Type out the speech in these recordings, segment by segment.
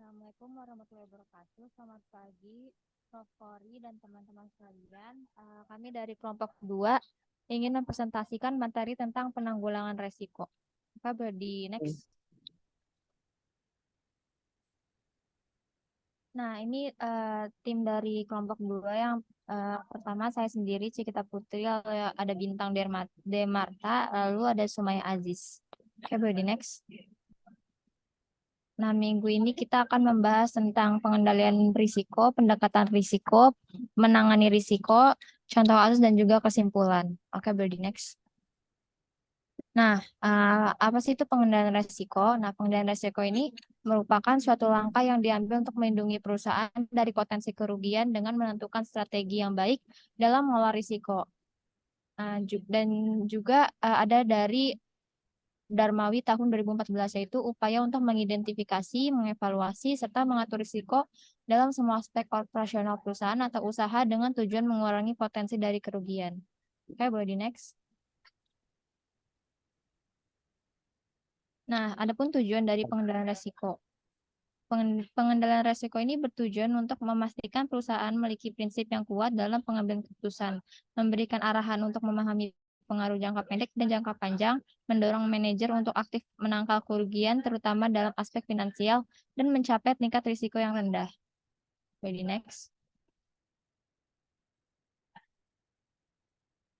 Assalamualaikum warahmatullahi wabarakatuh. Selamat pagi, Prof. Kori dan teman-teman sekalian. Kami dari kelompok 2 ingin mempresentasikan materi tentang penanggulangan resiko. Maka di next. Nah, ini tim dari kelompok 2 yang pertama saya sendiri, Cikita Putri, lalu ada Bintang Demarta, lalu ada Sumaya Aziz. Oke, di next. Nah, minggu ini kita akan membahas tentang pengendalian risiko, pendekatan risiko, menangani risiko, contoh kasus, dan juga kesimpulan. Oke, di next. Nah, apa sih itu pengendalian risiko? Nah, pengendalian risiko ini merupakan suatu langkah yang diambil untuk melindungi perusahaan dari potensi kerugian dengan menentukan strategi yang baik dalam mengelola risiko. Dan juga ada dari Darmawi tahun 2014, yaitu upaya untuk mengidentifikasi, mengevaluasi, serta mengatur risiko dalam semua aspek operasional perusahaan atau usaha dengan tujuan mengurangi potensi dari kerugian. Oke, boleh di next. Nah, adapun tujuan dari pengendalian risiko. Pengendalian risiko ini bertujuan untuk memastikan perusahaan memiliki prinsip yang kuat dalam pengambilan keputusan, memberikan arahan untuk memahami pengaruh jangka pendek dan jangka panjang, mendorong manajer untuk aktif menangkal kerugian, terutama dalam aspek finansial, dan mencapai tingkat risiko yang rendah. Jadi next.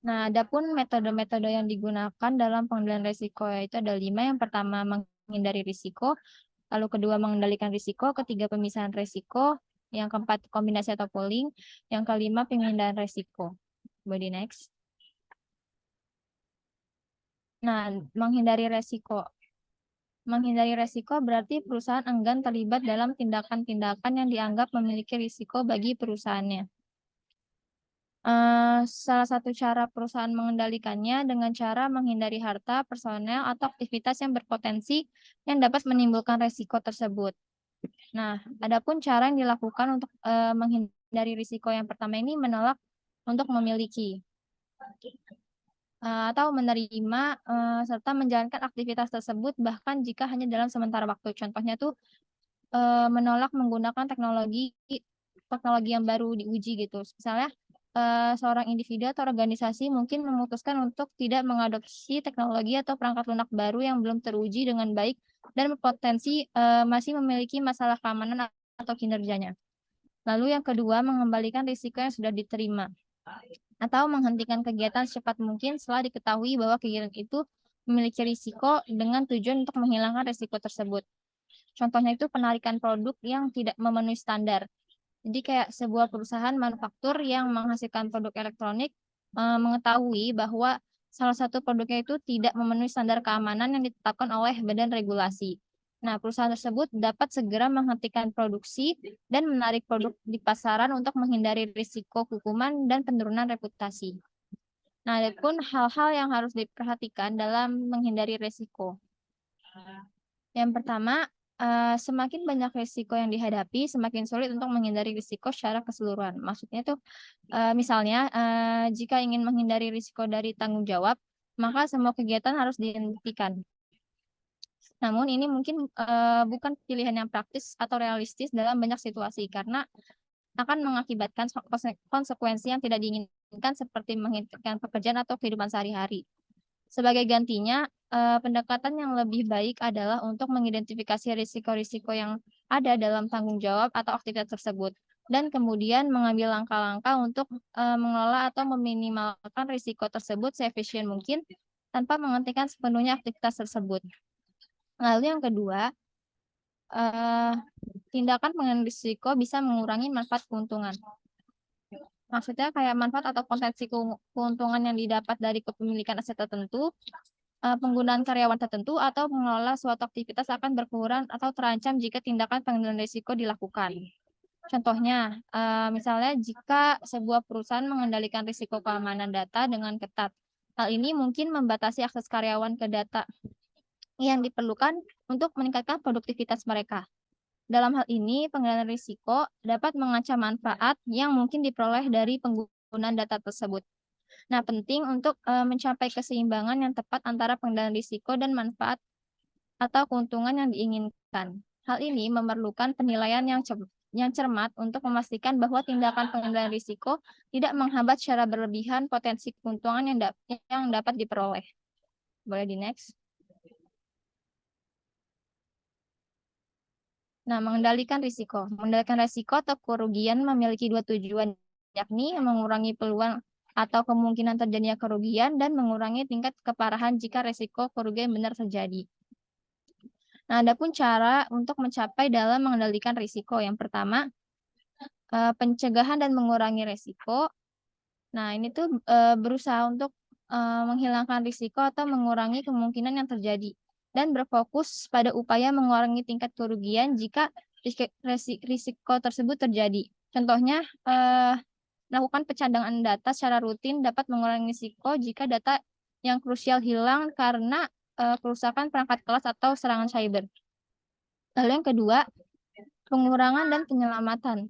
Nah, adapun metode-metode yang digunakan dalam pengendalian risiko yaitu ada 5. Yang pertama, menghindari risiko. Lalu kedua, mengendalikan risiko. Ketiga, pemisahan risiko. Yang keempat, kombinasi atau pooling. Yang kelima, pengendalian risiko. Body next. Nah, menghindari risiko. Menghindari risiko berarti perusahaan enggan terlibat dalam tindakan-tindakan yang dianggap memiliki risiko bagi perusahaannya. Salah satu cara perusahaan mengendalikannya dengan cara menghindari harta, personel, atau aktivitas yang berpotensi yang dapat menimbulkan risiko tersebut. Nah, adapun cara yang dilakukan untuk menghindari risiko yang pertama ini menolak untuk memiliki atau menerima serta menjalankan aktivitas tersebut bahkan jika hanya dalam sementara waktu. Contohnya tuh menolak menggunakan teknologi yang baru diuji gitu. Misalnya seorang individu atau organisasi mungkin memutuskan untuk tidak mengadopsi teknologi atau perangkat lunak baru yang belum teruji dengan baik dan berpotensi masih memiliki masalah keamanan atau kinerjanya. Lalu yang kedua, mengembalikan risiko yang sudah diterima atau menghentikan kegiatan secepat mungkin setelah diketahui bahwa kegiatan itu memiliki risiko dengan tujuan untuk menghilangkan risiko tersebut. Contohnya itu penarikan produk yang tidak memenuhi standar. Jadi kayak sebuah perusahaan manufaktur yang menghasilkan produk elektronik mengetahui bahwa salah satu produknya itu tidak memenuhi standar keamanan yang ditetapkan oleh badan regulasi. Nah, perusahaan tersebut dapat segera menghentikan produksi dan menarik produk di pasaran untuk menghindari risiko hukuman dan penurunan reputasi. Nah, ada pun hal-hal yang harus diperhatikan dalam menghindari risiko. Yang pertama, semakin banyak risiko yang dihadapi, semakin sulit untuk menghindari risiko secara keseluruhan. Maksudnya tuh, misalnya, jika ingin menghindari risiko dari tanggung jawab, maka semua kegiatan harus dihentikan. Namun ini mungkin bukan pilihan yang praktis atau realistis dalam banyak situasi karena akan mengakibatkan konsekuensi yang tidak diinginkan seperti menghentikan pekerjaan atau kehidupan sehari-hari. Sebagai gantinya, pendekatan yang lebih baik adalah untuk mengidentifikasi risiko-risiko yang ada dalam tanggung jawab atau aktivitas tersebut, dan kemudian mengambil langkah-langkah untuk mengelola atau meminimalkan risiko tersebut seefisien mungkin tanpa menghentikan sepenuhnya aktivitas tersebut. Lalu yang kedua, tindakan pengendalian risiko bisa mengurangi manfaat keuntungan. Maksudnya kayak manfaat atau potensi keuntungan yang didapat dari kepemilikan aset tertentu, penggunaan karyawan tertentu, atau mengelola suatu aktivitas akan berkurang atau terancam jika tindakan pengendalian risiko dilakukan. Contohnya, misalnya jika sebuah perusahaan mengendalikan risiko keamanan data dengan ketat, hal ini mungkin membatasi akses karyawan ke data yang diperlukan untuk meningkatkan produktivitas mereka. Dalam hal ini, pengendalian risiko dapat mengancam manfaat yang mungkin diperoleh dari penggunaan data tersebut. Nah, penting untuk mencapai keseimbangan yang tepat antara pengendalian risiko dan manfaat atau keuntungan yang diinginkan. Hal ini memerlukan penilaian yang cermat untuk memastikan bahwa tindakan pengendalian risiko tidak menghambat secara berlebihan potensi keuntungan yang dapat diperoleh. Boleh di next. Nah, mengendalikan risiko. Mengendalikan risiko atau kerugian memiliki dua tujuan, yakni mengurangi peluang atau kemungkinan terjadinya kerugian dan mengurangi tingkat keparahan jika risiko kerugian benar terjadi. Nah, ada pun cara untuk mencapai dalam mengendalikan risiko. Yang pertama, pencegahan dan mengurangi risiko. Nah, ini tuh berusaha untuk menghilangkan risiko atau mengurangi kemungkinan yang terjadi dan berfokus pada upaya mengurangi tingkat kerugian jika risiko tersebut terjadi. Contohnya, melakukan pencadangan data secara rutin dapat mengurangi risiko jika data yang krusial hilang karena kerusakan perangkat kelas atau serangan cyber. Lalu yang kedua, pengurangan dan penyelamatan.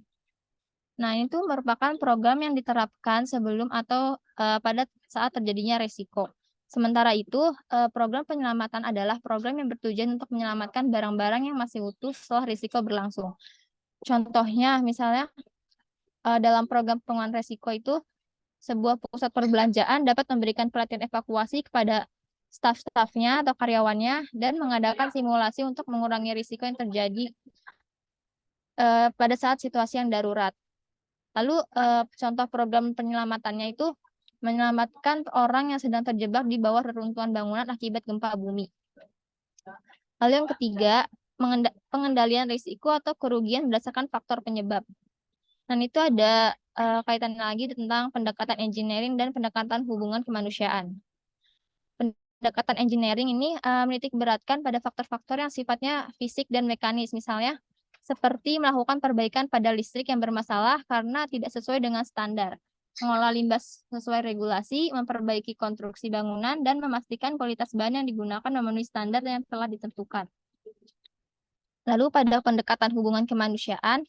Nah, itu merupakan program yang diterapkan sebelum atau pada saat terjadinya risiko. Sementara itu, program penyelamatan adalah program yang bertujuan untuk menyelamatkan barang-barang yang masih utuh setelah risiko berlangsung. Contohnya, misalnya dalam program pengurangan risiko itu, sebuah pusat perbelanjaan dapat memberikan pelatihan evakuasi kepada staf-stafnya atau karyawannya dan mengadakan simulasi untuk mengurangi risiko yang terjadi pada saat situasi yang darurat. Lalu contoh program penyelamatannya itu menyelamatkan orang yang sedang terjebak di bawah reruntuhan bangunan akibat gempa bumi. Lalu yang ketiga, pengendalian risiko atau kerugian berdasarkan faktor penyebab. Dan itu ada kaitan lagi tentang pendekatan engineering dan pendekatan hubungan kemanusiaan. Pendekatan engineering ini menitik beratkan pada faktor-faktor yang sifatnya fisik dan mekanis, misalnya seperti melakukan perbaikan pada listrik yang bermasalah karena tidak sesuai dengan standar, mengolah limbah sesuai regulasi, memperbaiki konstruksi bangunan, dan memastikan kualitas bahan yang digunakan memenuhi standar yang telah ditentukan. Lalu pada pendekatan hubungan kemanusiaan,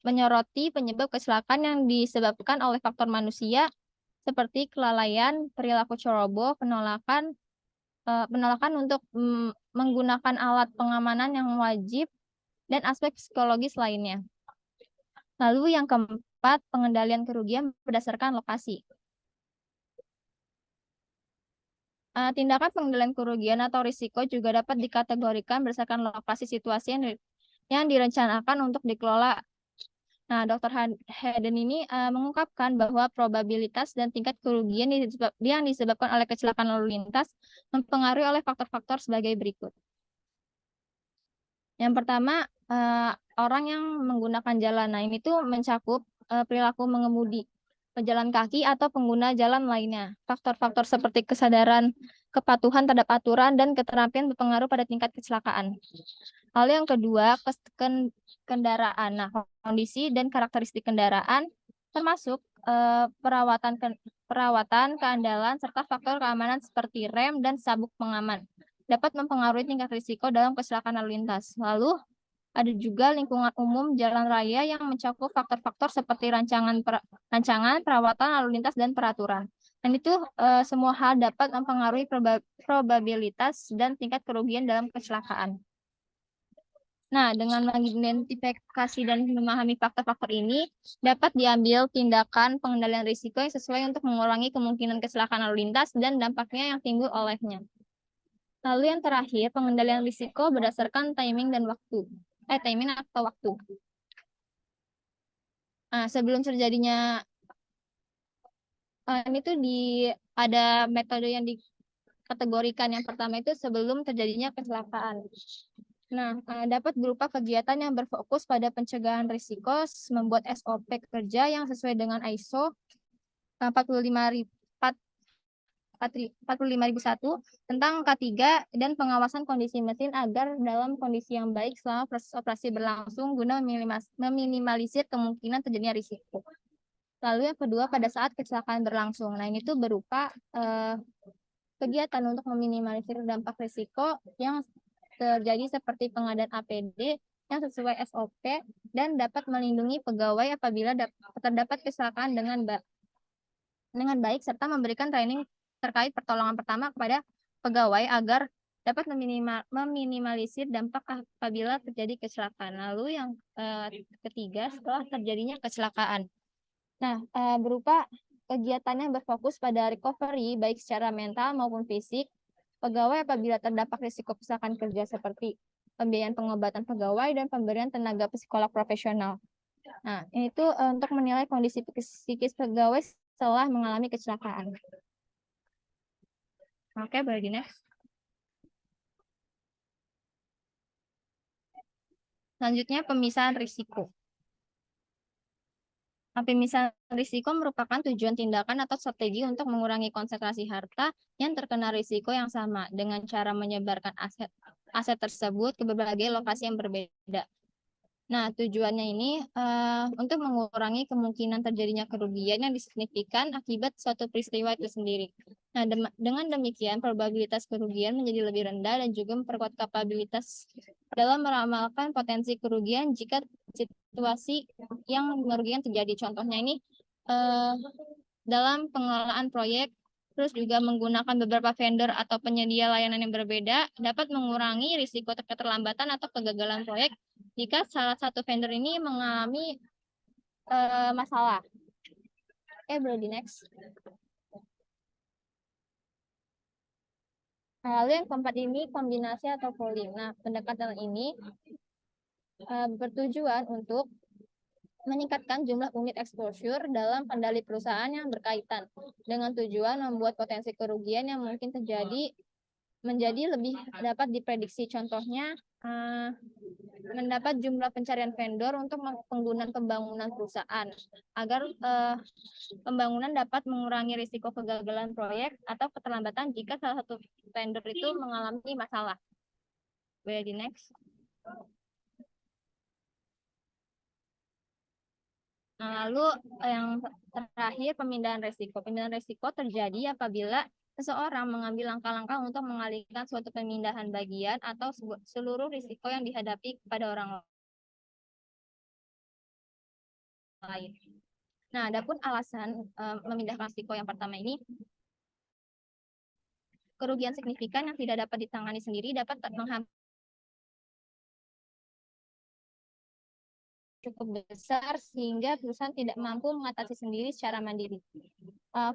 menyoroti penyebab kecelakaan yang disebabkan oleh faktor manusia, seperti kelalaian, perilaku ceroboh, penolakan untuk menggunakan alat pengamanan yang wajib, dan aspek psikologis lainnya. Lalu yang keempat, pengendalian kerugian berdasarkan lokasi. Tindakan pengendalian kerugian atau risiko juga dapat dikategorikan berdasarkan lokasi situasi yang direncanakan untuk dikelola. Nah, Dr. Hayden ini mengungkapkan bahwa probabilitas dan tingkat kerugian yang disebabkan oleh kecelakaan lalu lintas mempengaruhi oleh faktor-faktor sebagai berikut. Yang pertama, orang yang menggunakan jalan. Nah, ini tuh mencakup perilaku mengemudi, pejalan kaki, atau pengguna jalan lainnya. Faktor-faktor seperti kesadaran, kepatuhan terhadap aturan, dan keterampilan berpengaruh pada tingkat kecelakaan. Lalu yang kedua, kendaraan. Nah, kondisi dan karakteristik kendaraan termasuk perawatan, keandalan, serta faktor keamanan seperti rem dan sabuk pengaman dapat mempengaruhi tingkat risiko dalam kecelakaan lalu lintas. Lalu ada juga lingkungan umum jalan raya yang mencakup faktor-faktor seperti rancangan, perawatan lalu lintas, dan peraturan. Dan itu semua hal dapat mempengaruhi probabilitas dan tingkat kerugian dalam kecelakaan. Nah, dengan mengidentifikasi dan memahami faktor-faktor ini, dapat diambil tindakan pengendalian risiko yang sesuai untuk mengurangi kemungkinan kecelakaan lalu lintas dan dampaknya yang timbul olehnya. Lalu yang terakhir, pengendalian risiko berdasarkan timing dan waktu. Timing atau waktu. Nah, sebelum terjadinya ini tuh ada metode yang dikategorikan. Yang pertama itu sebelum terjadinya kecelakaan. Nah, dapat berupa kegiatan yang berfokus pada pencegahan risiko, membuat SOP kerja yang sesuai dengan ISO 45001 tentang K3 dan pengawasan kondisi mesin agar dalam kondisi yang baik selama proses operasi berlangsung guna meminimalisir kemungkinan terjadinya risiko. Lalu yang kedua, pada saat kecelakaan berlangsung. Nah, ini tuh berupa kegiatan untuk meminimalisir dampak risiko yang terjadi seperti pengadaan APD yang sesuai SOP dan dapat melindungi pegawai apabila terdapat kecelakaan dengan baik serta memberikan training terkait pertolongan pertama kepada pegawai agar dapat meminimalisir dampak apabila terjadi kecelakaan. Lalu yang ketiga, setelah terjadinya kecelakaan. Nah, berupa kegiatan yang berfokus pada recovery, baik secara mental maupun fisik, pegawai apabila terdapat risiko kecelakaan kerja seperti pembiayaan pengobatan pegawai dan pemberian tenaga psikolog profesional. Nah, itu untuk menilai kondisi psikis pegawai setelah mengalami kecelakaan. Oke, boleh di next. Selanjutnya, pemisahan risiko. Pemisahan risiko merupakan tujuan tindakan atau strategi untuk mengurangi konsentrasi harta yang terkena risiko yang sama dengan cara menyebarkan aset tersebut ke berbagai lokasi yang berbeda. Nah, tujuannya ini untuk mengurangi kemungkinan terjadinya kerugian yang signifikan akibat suatu peristiwa itu sendiri. Nah, dengan demikian probabilitas kerugian menjadi lebih rendah dan juga memperkuat kapabilitas dalam meramalkan potensi kerugian jika situasi yang merugikan terjadi. Contohnya ini dalam pengelolaan proyek, terus juga menggunakan beberapa vendor atau penyedia layanan yang berbeda dapat mengurangi risiko keterlambatan atau kegagalan proyek jika salah satu vendor ini mengalami masalah. Oke, boleh di next. Lalu yang keempat ini kombinasi atau pooling. Nah, pendekatan ini bertujuan untuk meningkatkan jumlah unit exposure dalam kendali perusahaan yang berkaitan dengan tujuan membuat potensi kerugian yang mungkin terjadi menjadi lebih dapat diprediksi. Contohnya, mendapat jumlah pencarian vendor untuk penggunaan pembangunan perusahaan agar pembangunan dapat mengurangi risiko kegagalan proyek atau keterlambatan jika salah satu vendor itu mengalami masalah. Boleh di next. Nah, lalu yang terakhir pemindahan risiko. Pemindahan risiko terjadi apabila seseorang mengambil langkah-langkah untuk mengalihkan suatu pemindahan bagian atau seluruh risiko yang dihadapi kepada orang lain. Nah, adapun alasan memindahkan risiko yang pertama ini, kerugian signifikan yang tidak dapat ditangani sendiri dapat menghambat cukup besar sehingga perusahaan tidak mampu mengatasi sendiri secara mandiri.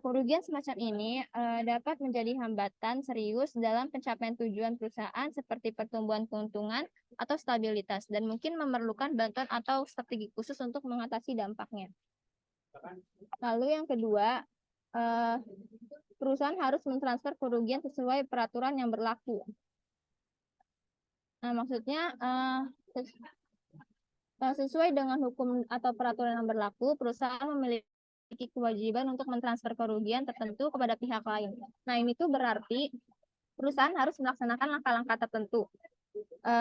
Kerugian semacam ini dapat menjadi hambatan serius dalam pencapaian tujuan perusahaan seperti pertumbuhan keuntungan atau stabilitas dan mungkin memerlukan bantuan atau strategi khusus untuk mengatasi dampaknya. Lalu yang kedua, perusahaan harus mentransfer kerugian sesuai peraturan yang berlaku. Nah, maksudnya sesuai dengan hukum atau peraturan yang berlaku, perusahaan memiliki kewajiban untuk mentransfer kerugian tertentu kepada pihak lain. Nah, ini tuh berarti perusahaan harus melaksanakan langkah-langkah tertentu,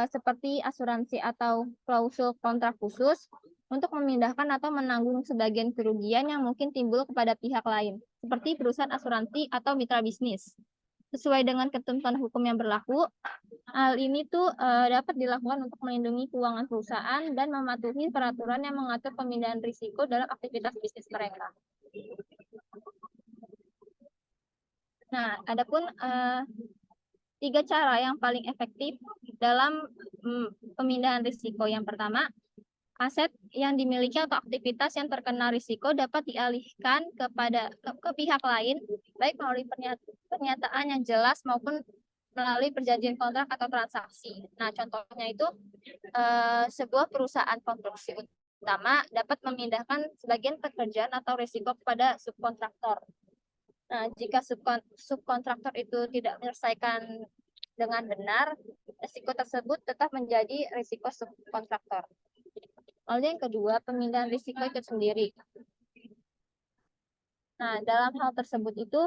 seperti asuransi atau klausul kontrak khusus untuk memindahkan atau menanggung sebagian kerugian yang mungkin timbul kepada pihak lain, seperti perusahaan asuransi atau mitra bisnis. Sesuai dengan ketentuan hukum yang berlaku, hal ini tuh dapat dilakukan untuk melindungi keuangan perusahaan dan mematuhi peraturan yang mengatur pemindahan risiko dalam aktivitas bisnis mereka. Nah, adapun 3 cara yang paling efektif dalam pemindahan risiko. Yang pertama, aset yang dimiliki atau aktivitas yang terkena risiko dapat dialihkan ke pihak lain, baik melalui pernyataan yang jelas maupun melalui perjanjian kontrak atau transaksi. Nah, contohnya itu sebuah perusahaan konstruksi utama dapat memindahkan sebagian pekerjaan atau risiko kepada subkontraktor. Nah, jika subkontraktor itu tidak menyelesaikan dengan benar, risiko tersebut tetap menjadi risiko subkontraktor. Lalu yang kedua, pemindahan risiko itu sendiri. Nah, dalam hal tersebut itu,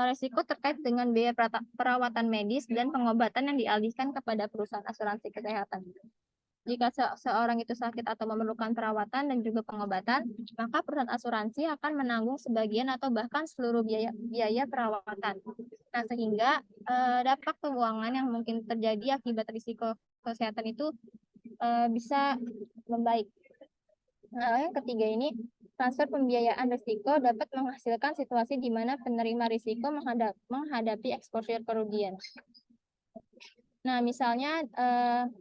risiko terkait dengan biaya perawatan medis dan pengobatan yang dialihkan kepada perusahaan asuransi kesehatan. Jika seorang itu sakit atau memerlukan perawatan dan juga pengobatan, maka perusahaan asuransi akan menanggung sebagian atau bahkan seluruh biaya perawatan. Nah, sehingga dampak keuangan yang mungkin terjadi akibat risiko kesehatan itu bisa membaik. Nah, yang ketiga ini, transfer pembiayaan risiko dapat menghasilkan situasi di mana penerima risiko menghadapi exposure kerugian. Nah, misalnya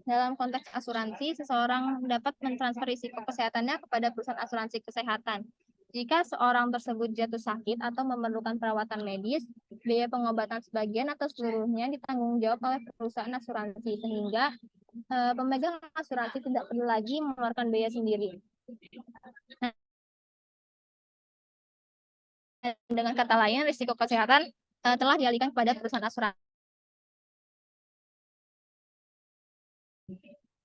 dalam konteks asuransi, seseorang dapat mentransfer risiko kesehatannya kepada perusahaan asuransi kesehatan. Jika seorang tersebut jatuh sakit atau memerlukan perawatan medis, biaya pengobatan sebagian atau seluruhnya ditanggung jawab oleh perusahaan asuransi, sehingga pemegang asuransi tidak perlu lagi mengeluarkan biaya sendiri. Nah, dengan kata lain, risiko kesehatan telah dialihkan kepada perusahaan asuransi.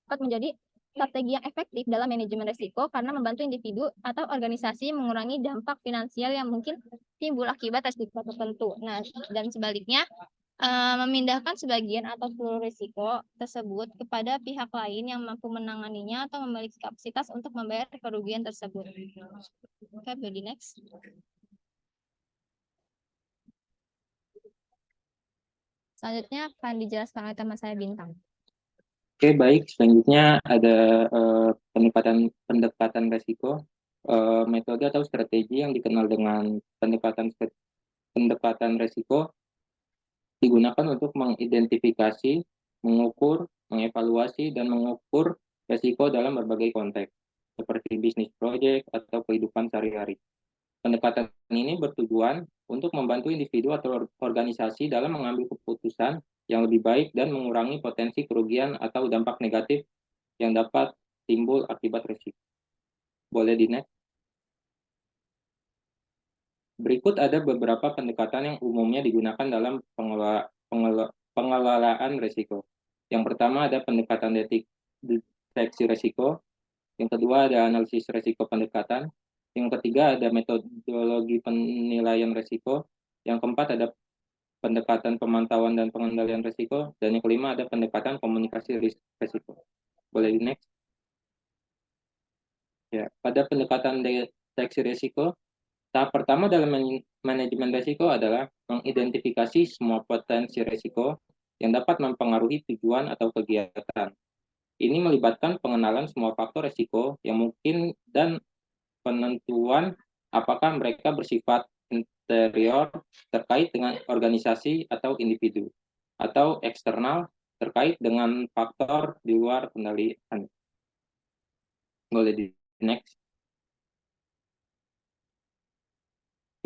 Dapat menjadi strategi yang efektif dalam manajemen risiko karena membantu individu atau organisasi mengurangi dampak finansial yang mungkin timbul akibat risiko tertentu. Nah, dan sebaliknya, memindahkan sebagian atau seluruh risiko tersebut kepada pihak lain yang mampu menanganinya atau memiliki kapasitas untuk membayar kerugian tersebut. Oke, body next. Selanjutnya akan dijelaskan oleh teman saya Bintang. Oke, baik. Selanjutnya ada pendekatan resiko, metode atau strategi yang dikenal dengan pendekatan resiko digunakan untuk mengidentifikasi, mengukur, mengevaluasi, dan mengukur resiko dalam berbagai konteks, seperti bisnis proyek atau kehidupan sehari-hari. Pendekatan ini bertujuan untuk membantu individu atau organisasi dalam mengambil keputusan yang lebih baik dan mengurangi potensi kerugian atau dampak negatif yang dapat timbul akibat risiko. Boleh di next. Berikut ada beberapa pendekatan yang umumnya digunakan dalam pengelolaan risiko. Yang pertama ada pendekatan deteksi risiko. Yang kedua ada analisis risiko pendekatan. Yang ketiga ada metodologi penilaian risiko. Yang keempat ada pendekatan pemantauan dan pengendalian risiko. Dan yang kelima ada pendekatan komunikasi risiko. Boleh di next. Ya, pada pendekatan deteksi risiko, tahap pertama dalam manajemen risiko adalah mengidentifikasi semua potensi risiko yang dapat mempengaruhi tujuan atau kegiatan. Ini melibatkan pengenalan semua faktor risiko yang mungkin dan penentuan apakah mereka bersifat interior terkait dengan organisasi atau individu, atau eksternal terkait dengan faktor di luar kendali Anda. Boleh di next.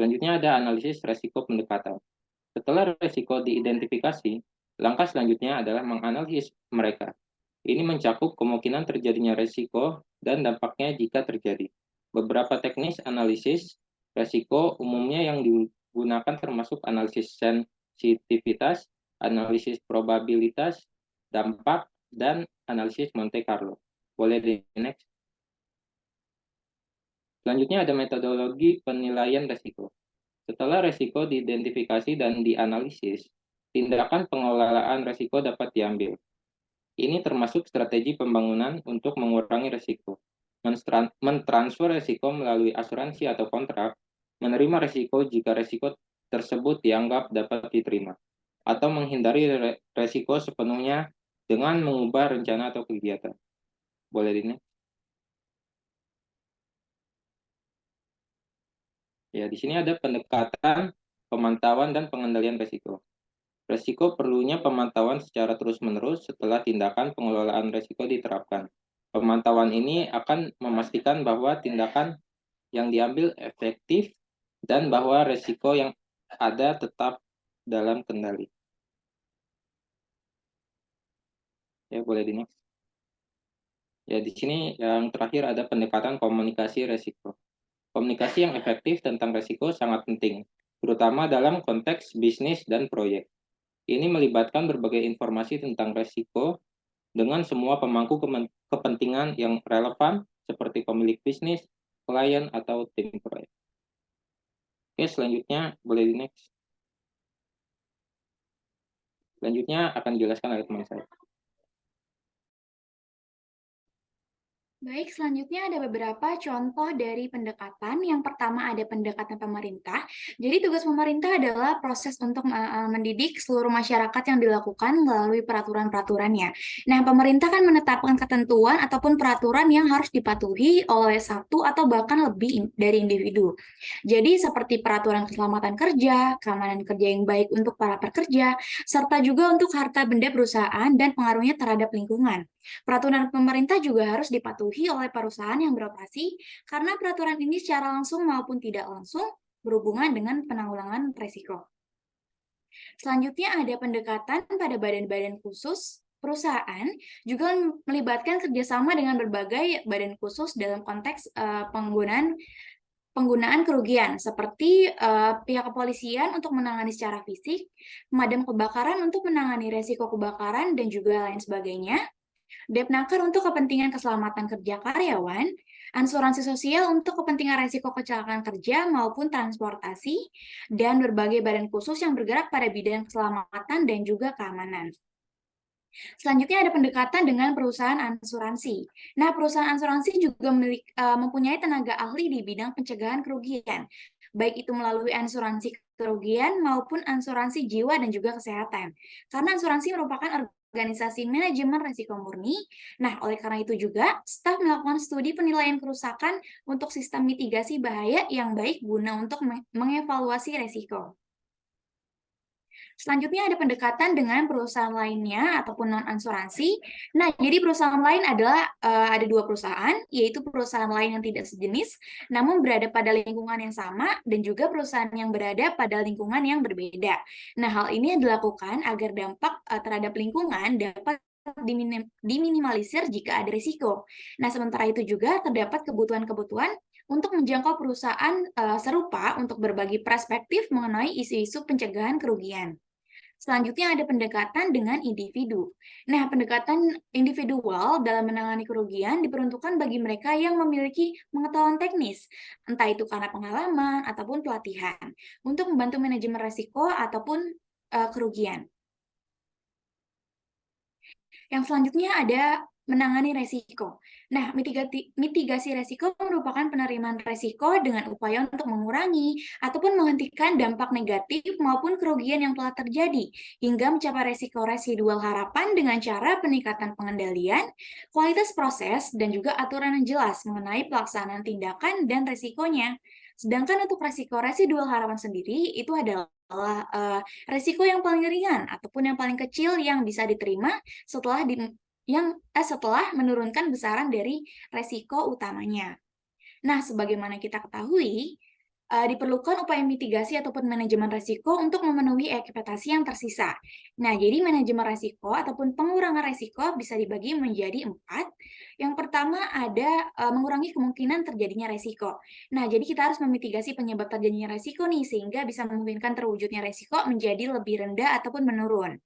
Selanjutnya ada analisis risiko pendekatan. Setelah risiko diidentifikasi, langkah selanjutnya adalah menganalisis mereka. Ini mencakup kemungkinan terjadinya risiko dan dampaknya jika terjadi. Beberapa teknis analisis risiko umumnya yang digunakan termasuk analisis sensitivitas, analisis probabilitas, dampak, dan analisis Monte Carlo. Boleh di next. Selanjutnya ada metodologi penilaian risiko. Setelah risiko diidentifikasi dan dianalisis, tindakan pengelolaan risiko dapat diambil. Ini termasuk strategi pembangunan untuk mengurangi risiko, mentransfer risiko melalui asuransi atau kontrak, menerima risiko jika risiko tersebut dianggap dapat diterima, atau menghindari risiko sepenuhnya dengan mengubah rencana atau kegiatan. Boleh ini? Ya, di sini ada pendekatan pemantauan dan pengendalian risiko. Risiko perlunya pemantauan secara terus-menerus setelah tindakan pengelolaan risiko diterapkan. Pemantauan ini akan memastikan bahwa tindakan yang diambil efektif dan bahwa risiko yang ada tetap dalam kendali. Ya, boleh di next. Ya, di sini yang terakhir ada pendekatan komunikasi risiko. Komunikasi yang efektif tentang risiko sangat penting, terutama dalam konteks bisnis dan proyek. Ini melibatkan berbagai informasi tentang risiko dengan semua pemangku kepentingan yang relevan seperti pemilik bisnis, klien, atau tim proyek. Oke, selanjutnya boleh di next. Selanjutnya akan dijelaskan oleh teman saya. Baik, selanjutnya ada beberapa contoh dari pendekatan. Yang pertama ada pendekatan pemerintah. Jadi tugas pemerintah adalah proses untuk mendidik seluruh masyarakat yang dilakukan melalui peraturan-peraturannya. Nah, pemerintah kan menetapkan ketentuan ataupun peraturan yang harus dipatuhi oleh satu atau bahkan lebih dari individu. Jadi seperti peraturan keselamatan kerja, keamanan kerja yang baik untuk para pekerja, serta juga untuk harta benda perusahaan dan pengaruhnya terhadap lingkungan. Peraturan pemerintah juga harus dipatuhi oleh perusahaan yang beroperasi karena peraturan ini secara langsung maupun tidak langsung berhubungan dengan penanggulangan risiko. Selanjutnya ada pendekatan pada badan-badan khusus perusahaan juga melibatkan kerjasama dengan berbagai badan khusus dalam konteks penggunaan kerugian seperti pihak kepolisian untuk menangani secara fisik, pemadam kebakaran untuk menangani resiko kebakaran dan juga lain sebagainya. Depnaker untuk kepentingan keselamatan kerja karyawan, asuransi sosial untuk kepentingan resiko kecelakaan kerja maupun transportasi, dan berbagai badan khusus yang bergerak pada bidang keselamatan dan juga keamanan. Selanjutnya ada pendekatan dengan perusahaan asuransi. Nah, perusahaan asuransi juga mempunyai tenaga ahli di bidang pencegahan kerugian, baik itu melalui asuransi kerugian maupun asuransi jiwa dan juga kesehatan. Karena asuransi merupakan organisasi manajemen risiko murni. Nah, oleh karena itu juga, staf melakukan studi penilaian kerusakan untuk sistem mitigasi bahaya yang baik guna untuk mengevaluasi risiko. Selanjutnya ada pendekatan dengan perusahaan lainnya ataupun non-asuransi. Nah, jadi perusahaan lain adalah ada dua perusahaan, yaitu perusahaan lain yang tidak sejenis, namun berada pada lingkungan yang sama, dan juga perusahaan yang berada pada lingkungan yang berbeda. Nah, hal ini dilakukan agar dampak terhadap lingkungan dapat diminimalisir jika ada risiko. Nah, sementara itu juga terdapat kebutuhan-kebutuhan untuk menjangkau perusahaan serupa untuk berbagi perspektif mengenai isu-isu pencegahan kerugian. Selanjutnya ada pendekatan dengan individu. Nah, pendekatan individual dalam menangani kerugian diperuntukkan bagi mereka yang memiliki pengetahuan teknis, entah itu karena pengalaman ataupun pelatihan, untuk membantu manajemen risiko ataupun kerugian. Yang selanjutnya ada menangani resiko. Nah, mitigasi resiko merupakan penerimaan resiko dengan upaya untuk mengurangi ataupun menghentikan dampak negatif maupun kerugian yang telah terjadi, hingga mencapai resiko residual harapan dengan cara peningkatan pengendalian, kualitas proses, dan juga aturan yang jelas mengenai pelaksanaan tindakan dan resikonya. Sedangkan untuk resiko residual harapan sendiri, itu adalah resiko yang paling ringan ataupun yang paling kecil yang bisa diterima setelah setelah menurunkan besaran dari resiko utamanya. Nah, sebagaimana kita ketahui, diperlukan upaya mitigasi ataupun manajemen resiko untuk memenuhi ekspektasi yang tersisa. Nah, jadi manajemen resiko ataupun pengurangan resiko bisa dibagi menjadi 4. Yang pertama ada mengurangi kemungkinan terjadinya resiko. Nah, jadi kita harus memitigasi penyebab terjadinya resiko nih, sehingga bisa memungkinkan terwujudnya resiko menjadi lebih rendah ataupun menurun.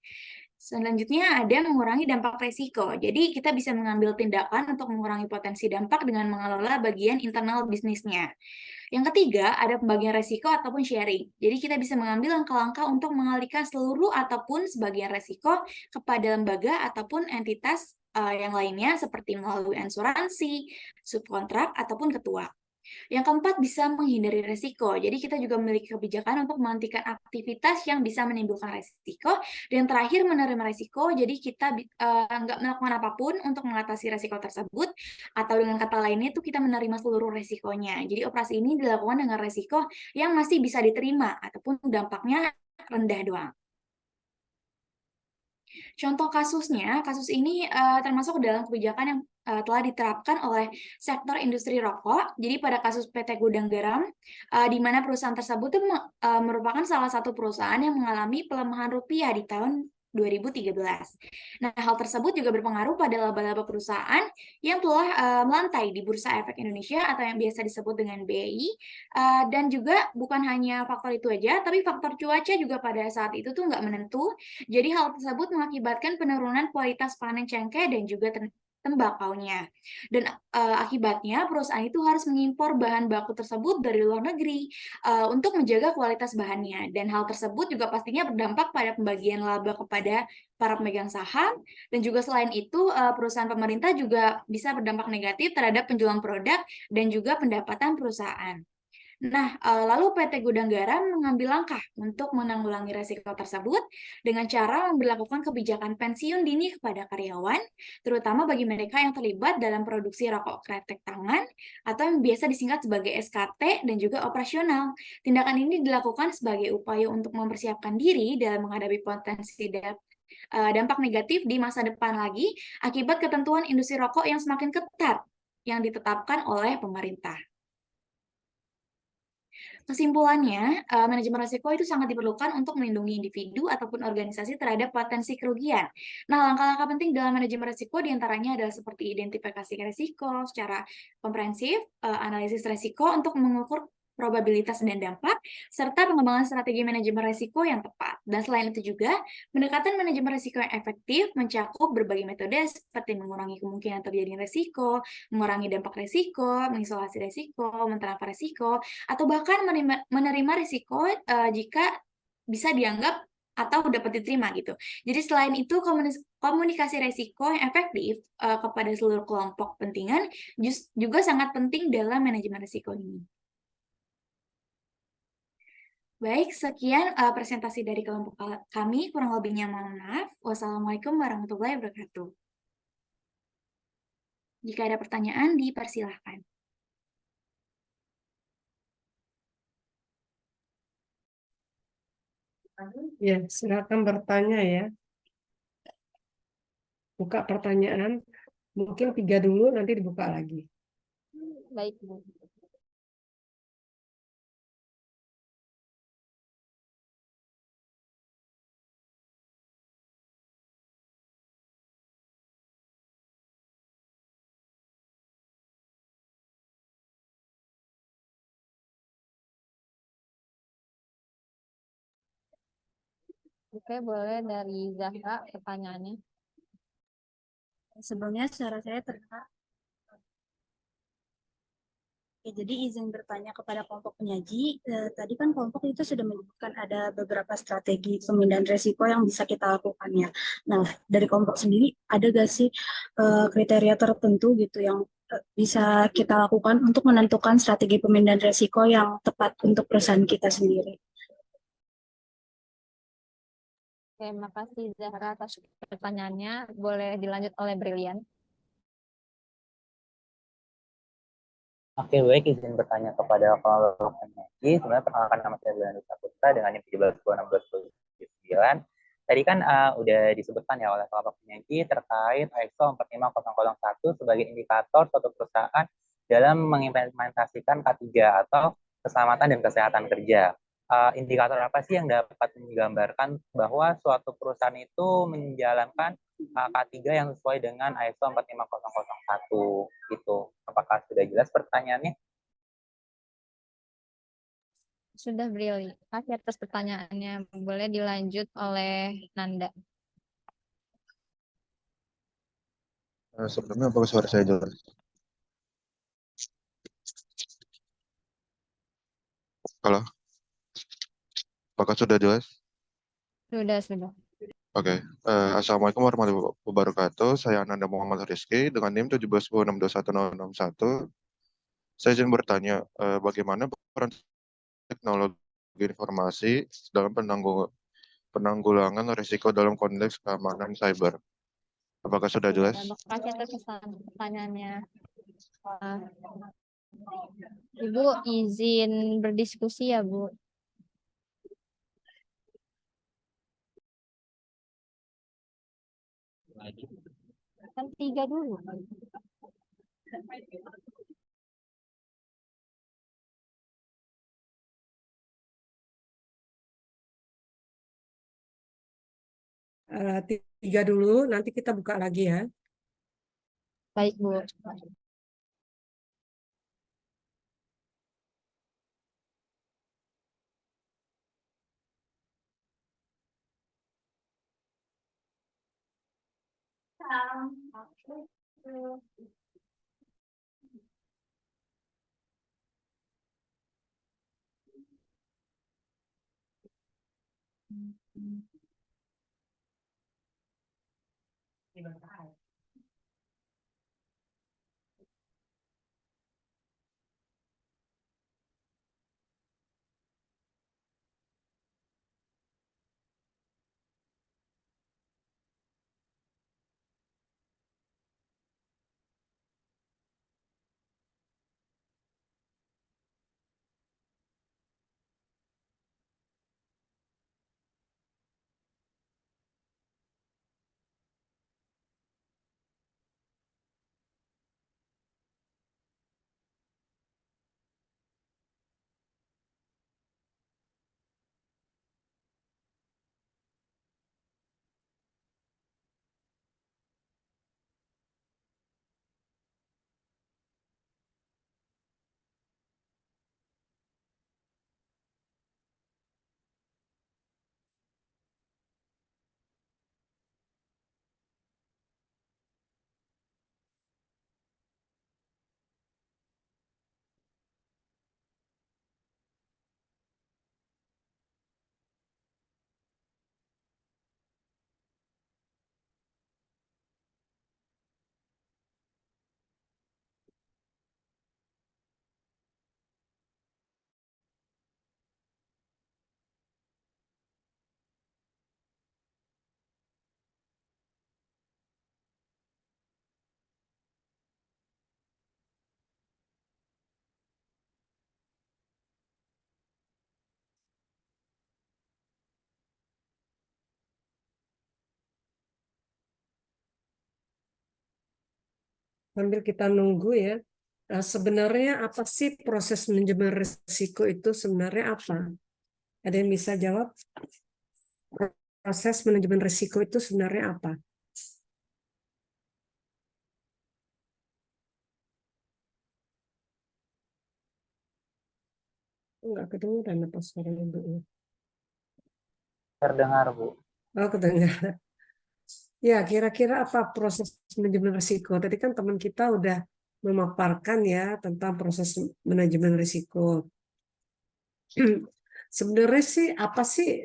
Selanjutnya ada mengurangi dampak resiko. Jadi kita bisa mengambil tindakan untuk mengurangi potensi dampak dengan mengelola bagian internal bisnisnya. Yang ketiga, ada pembagian resiko ataupun sharing. Jadi kita bisa mengambil langkah-langkah untuk mengalihkan seluruh ataupun sebagian resiko kepada lembaga ataupun entitas yang lainnya seperti melalui asuransi, subkontrak, ataupun ketua. Yang keempat, bisa menghindari resiko. Jadi kita juga memiliki kebijakan untuk menghentikan aktivitas yang bisa menimbulkan resiko. Dan terakhir, menerima resiko. Jadi kita nggak melakukan apapun untuk mengatasi resiko tersebut. Atau dengan kata lainnya itu kita menerima seluruh resikonya. Jadi operasi ini dilakukan dengan resiko yang masih bisa diterima ataupun dampaknya rendah doang. Contoh kasusnya, kasus ini termasuk dalam kebijakan yang telah diterapkan oleh sektor industri rokok. Jadi pada kasus PT Gudang Garam, di mana perusahaan tersebut itu merupakan salah satu perusahaan yang mengalami pelemahan rupiah di tahun 2013. Nah, hal tersebut juga berpengaruh pada laba-laba perusahaan yang telah melantai di Bursa Efek Indonesia atau yang biasa disebut dengan BEI. Dan juga bukan hanya faktor itu aja, tapi faktor cuaca juga pada saat itu tuh nggak menentu. Jadi hal tersebut mengakibatkan penurunan kualitas panen cengkeh dan juga tembakaunya. Dan akibatnya perusahaan itu harus mengimpor bahan baku tersebut dari luar negeri untuk menjaga kualitas bahannya. Dan hal tersebut juga pastinya berdampak pada pembagian laba kepada para pemegang saham. Dan juga selain itu, perusahaan pemerintah juga bisa berdampak negatif terhadap penjualan produk dan juga pendapatan perusahaan. Nah, lalu PT Gudang Garam mengambil langkah untuk menanggulangi resiko tersebut dengan cara memberlakukan kebijakan pensiun dini kepada karyawan, terutama bagi mereka yang terlibat dalam produksi rokok kretek tangan atau yang biasa disingkat sebagai SKT dan juga operasional. Tindakan ini dilakukan sebagai upaya untuk mempersiapkan diri dalam menghadapi potensi dampak negatif di masa depan lagi akibat ketentuan industri rokok yang semakin ketat yang ditetapkan oleh pemerintah. Kesimpulannya, manajemen risiko itu sangat diperlukan untuk melindungi individu ataupun organisasi terhadap potensi kerugian. Nah, langkah-langkah penting dalam manajemen risiko diantaranya adalah seperti identifikasi risiko secara komprehensif, analisis risiko untuk mengukur probabilitas dan dampak, serta pengembangan strategi manajemen risiko yang tepat. Dan selain itu juga, pendekatan manajemen risiko yang efektif mencakup berbagai metode seperti mengurangi kemungkinan terjadinya risiko, mengurangi dampak risiko, mengisolasi risiko, mentransfer risiko, atau bahkan menerima risiko jika bisa dianggap atau dapat diterima gitu. Jadi selain itu komunikasi risiko yang efektif kepada seluruh kelompok kepentingan juga sangat penting dalam manajemen risiko ini. Baik, sekian presentasi dari kelompok kami. Kurang lebihnya mohon maaf. Wassalamualaikum warahmatullahi wabarakatuh. Jika ada pertanyaan, dipersilahkan. Ya, silakan bertanya ya. Buka pertanyaan, mungkin 3 dulu, nanti dibuka lagi. Baik, Bu. Oke, boleh dari Zahra pertanyaannya. Sebelumnya suara saya terdengar. Oke, jadi izin bertanya kepada kelompok penyaji. Tadi kan kelompok itu sudah menyebutkan ada beberapa strategi pemindahan resiko yang bisa kita lakukan ya. Nah, dari kelompok sendiri ada gak sih kriteria tertentu gitu yang bisa kita lakukan untuk menentukan strategi pemindahan resiko yang tepat untuk perusahaan kita sendiri? Oke, makasih Zahra atas pertanyaannya. Boleh dilanjut oleh Brilian. Oke, baik, izin bertanya kepada kelompok penyaji. Sebenarnya perkenalkan nama saya Belanda Saputra dengan NIM 17.16.9. Tadi kan udah disebutkan ya oleh kelompok penyaji terkait ISO 45001 sebagai indikator suatu perusahaan dalam mengimplementasikan K3 atau keselamatan dan kesehatan kerja. Indikator apa sih yang dapat menggambarkan bahwa suatu perusahaan itu menjalankan K3 yang sesuai dengan ISO 45001 gitu. Apakah sudah jelas pertanyaannya? Sudah, Brili. Kasih atas pertanyaannya. Boleh dilanjut oleh Nanda. Sebelumnya apakah suara saya jelas? Halo, apakah sudah jelas? Sudah. Oke. Assalamualaikum warahmatullahi wabarakatuh. Saya Ananda Muhammad Rizky dengan NIM 17.1621. Saya izin bertanya, bagaimana peran teknologi informasi dalam penanggulangan risiko dalam konteks keamanan cyber? Apakah sudah jelas? Terima kasih atas pertanyaannya. Ibu izin berdiskusi ya, Bu. Kan 3 dulu. Tiga dulu, nanti kita buka lagi ya. Baik, Bu. Sambil kita nunggu ya, sebenarnya apa sih proses manajemen risiko itu sebenarnya apa? Ada yang bisa jawab? Proses manajemen risiko itu sebenarnya apa? Enggak kedengeran apa suara ibunya? Terdengar, Bu. Oh, kedengeran. Ya, kira-kira apa proses manajemen risiko? Tadi kan teman kita udah memaparkan ya tentang proses manajemen risiko. Sebenarnya sih apa sih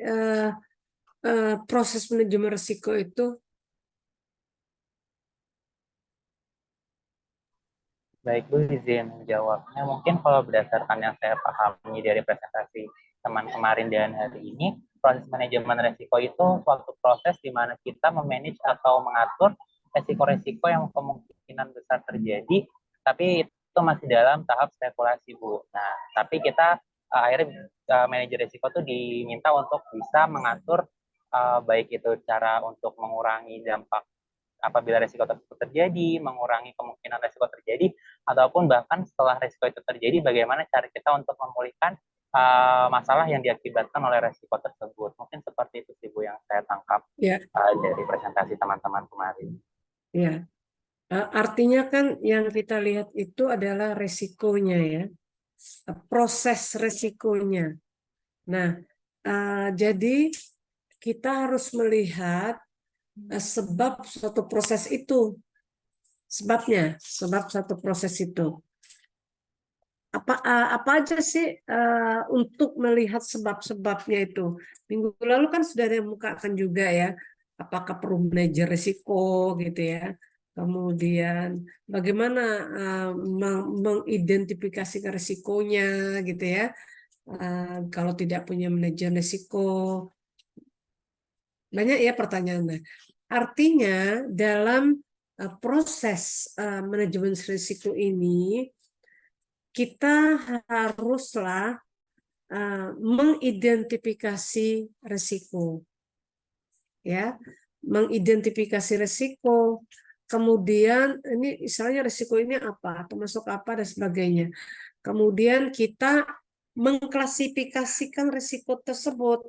proses manajemen risiko itu? Baik, Bu, izin menjawabnya. Mungkin kalau berdasarkan yang saya pahami dari presentasi teman kemarin dan hari ini, proses manajemen resiko itu suatu proses di mana kita memanage atau mengatur resiko-resiko yang kemungkinan besar terjadi, tapi itu masih dalam tahap spekulasi, Bu. Nah, tapi kita akhirnya manajer resiko itu diminta untuk bisa mengatur baik itu cara untuk mengurangi dampak apabila resiko tersebut terjadi, mengurangi kemungkinan resiko terjadi, ataupun bahkan setelah resiko itu terjadi, bagaimana cara kita untuk memulihkan masalah yang diakibatkan oleh resiko tersebut. Mungkin seperti itu sih, Bu, yang saya tangkap Ya, dari presentasi teman-teman kemarin. ya. Artinya kan yang kita lihat itu adalah resikonya ya, proses resikonya. Nah, jadi kita harus melihat sebab suatu proses itu, sebab suatu proses itu. Apa aja sih untuk melihat sebab-sebabnya itu? Minggu lalu kan sudah ada yang mukakan juga ya, apakah perlu manajer risiko gitu ya. Kemudian bagaimana mengidentifikasi risikonya gitu ya. Kalau tidak punya manajer risiko, banyak ya pertanyaannya. Artinya dalam proses manajemen risiko ini kita haruslah mengidentifikasi risiko, ya, mengidentifikasi risiko. Kemudian ini misalnya risiko ini apa, termasuk apa dan sebagainya. Kemudian kita mengklasifikasikan risiko tersebut.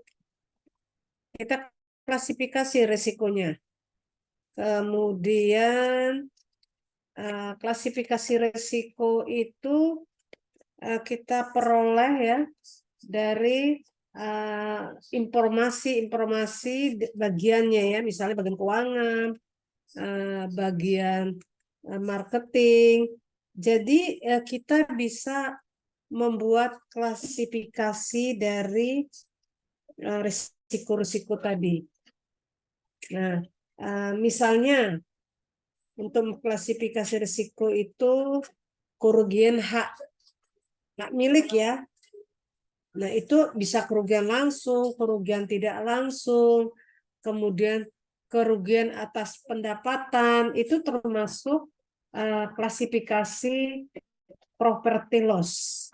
Kita klasifikasi risikonya. Kemudian klasifikasi risiko itu kita peroleh ya dari informasi-informasi bagiannya ya, misalnya bagian keuangan, bagian marketing. Jadi kita bisa membuat klasifikasi dari risiko-risiko tadi. Nah, misalnya untuk klasifikasi risiko itu kerugian hak milik ya. Nah, itu bisa kerugian langsung, kerugian tidak langsung, kemudian kerugian atas pendapatan, itu termasuk klasifikasi property loss.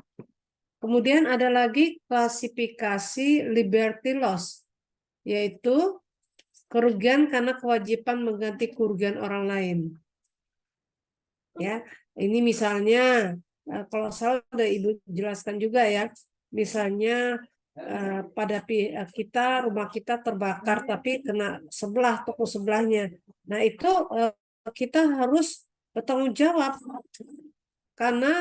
Kemudian ada lagi klasifikasi liberty loss, yaitu kerugian karena kewajiban mengganti kerugian orang lain. Ya, ini misalnya kalau salah ada Ibu jelaskan juga ya. Misalnya pada rumah kita terbakar tapi kena toko sebelahnya. Nah, itu kita harus bertanggung jawab karena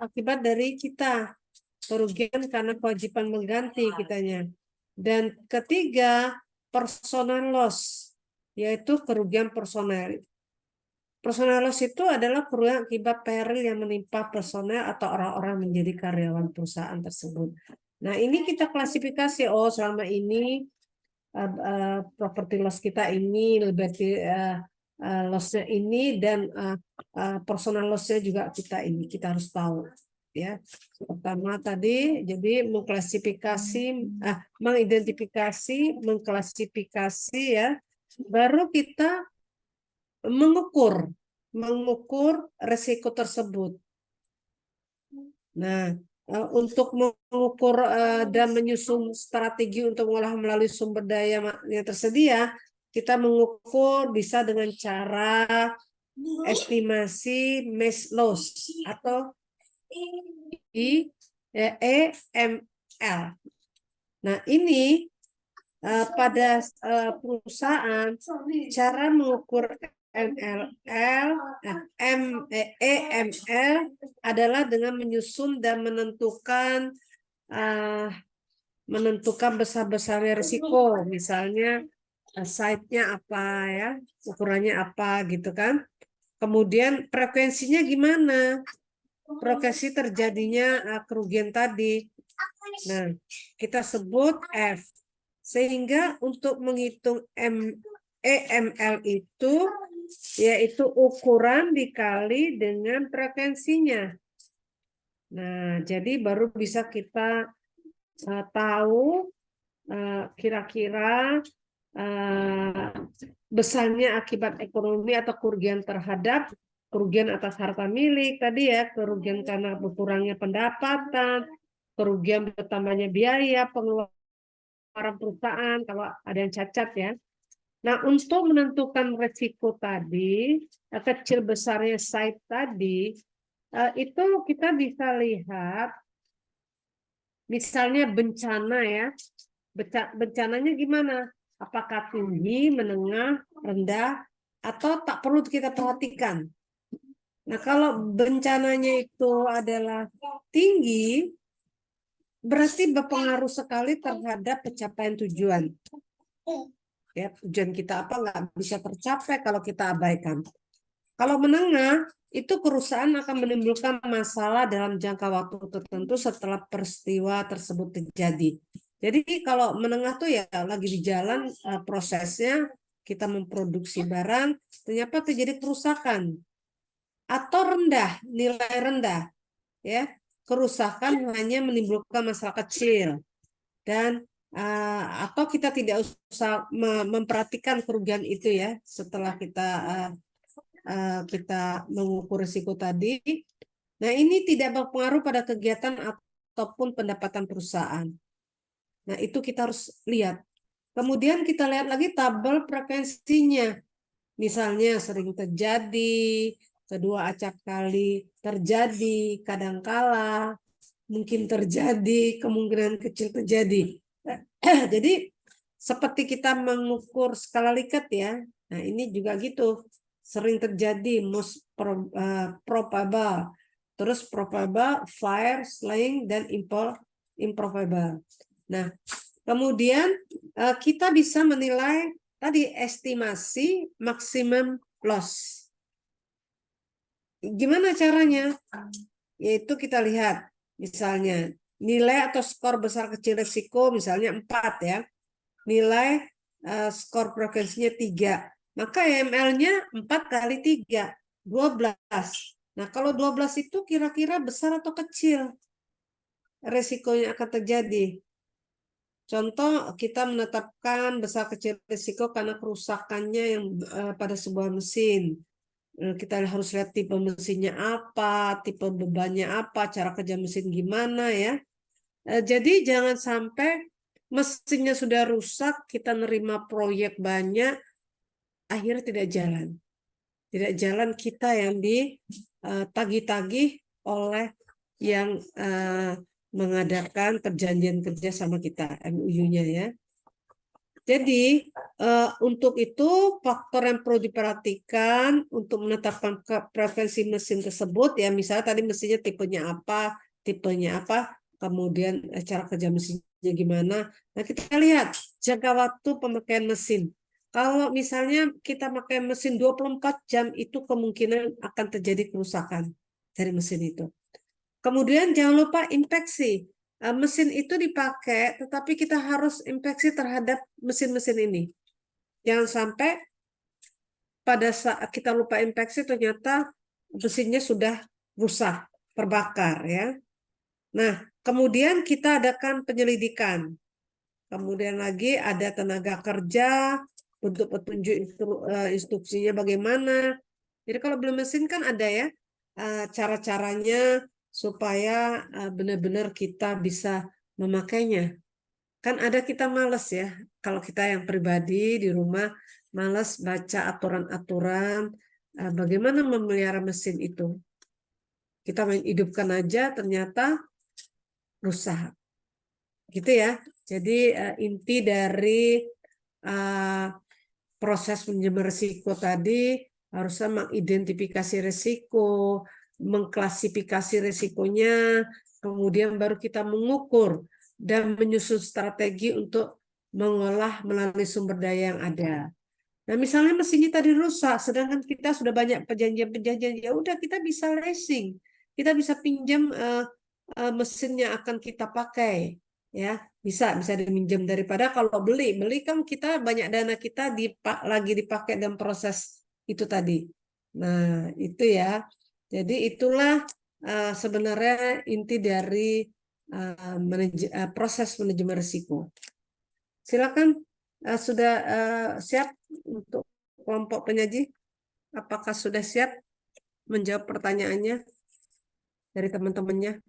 akibat dari kita, kerugian karena kewajiban mengganti kitanya. Dan ketiga, personal loss, yaitu kerugian personel. Personal loss itu adalah kerugian akibat peril yang menimpa personel atau orang-orang menjadi karyawan perusahaan tersebut. Nah, ini kita klasifikasi, selama ini property loss kita ini, liberty loss-nya ini, dan personal loss-nya juga kita harus tahu. Ya, pertama tadi jadi mengidentifikasi, mengklasifikasi ya, baru kita mengukur risiko tersebut. Nah, untuk mengukur dan menyusun strategi untuk mengolah melalui sumber daya yang tersedia, kita mengukur bisa dengan cara estimasi mass loss atau EML. Nah, ini pada perusahaan cara mengukur EML adalah dengan menyusun dan menentukan besar-besarnya risiko, misalnya site-nya apa ya, ukurannya apa gitu kan. Kemudian frekuensinya gimana? Frekuensi terjadinya kerugian tadi. Nah, kita sebut F. Sehingga untuk menghitung EML itu yaitu ukuran dikali dengan frekuensinya. Nah, jadi baru bisa kita tahu kira-kira besarnya akibat ekonomi atau kerugian terhadap kerugian atas harta milik tadi ya, kerugian karena berkurangnya pendapatan, kerugian bertambahnya biaya pengeluaran perusahaan kalau ada yang cacat ya. Nah, untuk menentukan risiko tadi, kecil besarnya site tadi, itu kita bisa lihat misalnya bencana ya. Bencananya gimana? Apakah tinggi, menengah, rendah, atau tak perlu kita perhatikan? Nah, kalau bencananya itu adalah tinggi, berarti berpengaruh sekali terhadap pencapaian tujuan. Ya, tujuan kita apa nggak bisa tercapai kalau kita abaikan. Kalau menengah, itu perusahaan akan menimbulkan masalah dalam jangka waktu tertentu setelah peristiwa tersebut terjadi. Jadi kalau menengah tuh ya lagi di jalan prosesnya kita memproduksi barang, ternyata terjadi kerusakan. Atau rendah, nilai rendah, ya kerusakan hanya menimbulkan masalah kecil dan atau kita tidak usah memperhatikan kerugian itu ya setelah kita mengukur risiko tadi. Nah, ini tidak berpengaruh pada kegiatan ataupun pendapatan perusahaan. Nah, itu kita harus lihat. Kemudian kita lihat lagi tabel frekuensinya. Misalnya sering terjadi, kedua acap kali terjadi, kadangkala mungkin terjadi, kemungkinan kecil terjadi. Jadi seperti kita mengukur skala Likert ya. Nah, ini juga gitu. Sering terjadi, most probable. Terus probable, fair, slaying, dan improbable. Nah, kemudian kita bisa menilai tadi estimasi maksimum loss. Gimana caranya? Yaitu kita lihat, misalnya nilai atau skor besar kecil risiko misalnya 4 ya. Nilai skor preferensinya 3. Maka EML-nya 4 kali 3, 12. Nah, kalau 12 itu kira-kira besar atau kecil resikonya akan terjadi. Contoh, kita menetapkan besar kecil risiko karena kerusakannya yang pada sebuah mesin. Kita harus lihat tipe mesinnya apa, tipe bebannya apa, cara kerja mesin gimana ya. Jadi jangan sampai mesinnya sudah rusak, kita nerima proyek banyak, akhirnya tidak jalan. Tidak jalan, kita yang ditagih-tagih oleh yang mengadakan perjanjian kerja sama kita, MOU-nya ya. Jadi untuk itu faktor yang perlu diperhatikan untuk menetapkan preferensi mesin tersebut ya, misalnya tadi mesinnya tipenya apa, kemudian cara kerja mesinnya gimana. Nah, kita lihat jangka waktu pemakaian mesin. Kalau misalnya kita pakai mesin 24 jam, itu kemungkinan akan terjadi kerusakan dari mesin itu. Kemudian jangan lupa inspeksi. Mesin itu dipakai, tetapi kita harus inspeksi terhadap mesin-mesin ini. Jangan sampai pada saat kita lupa inspeksi, ternyata mesinnya sudah rusak, terbakar ya. Nah, kemudian kita adakan penyelidikan. Kemudian lagi ada tenaga kerja, untuk petunjuk instruksinya bagaimana. Jadi kalau beli mesin kan ada ya cara-caranya supaya benar-benar kita bisa memakainya. Kan ada kita males ya, kalau kita yang pribadi di rumah males baca aturan-aturan bagaimana memelihara mesin itu. Kita main hidupkan aja ternyata rusak. Gitu ya. Jadi inti dari proses manajemen risiko tadi harusnya mengidentifikasi risiko, mengklasifikasi risikonya, kemudian baru kita mengukur dan menyusun strategi untuk mengolah melalui sumber daya yang ada. Nah, misalnya mesinnya tadi rusak, sedangkan kita sudah banyak perjanjian-perjanjian, ya udah kita bisa leasing, kita bisa pinjam mesinnya akan kita pakai, ya bisa diminjam. Daripada kalau beli kan kita banyak dana kita lagi dipakai dalam proses itu tadi. Nah, itu ya. Jadi itulah sebenarnya inti dari proses manajemen risiko. Silakan, sudah siap untuk kelompok penyaji? Apakah sudah siap menjawab pertanyaannya dari teman-temannya?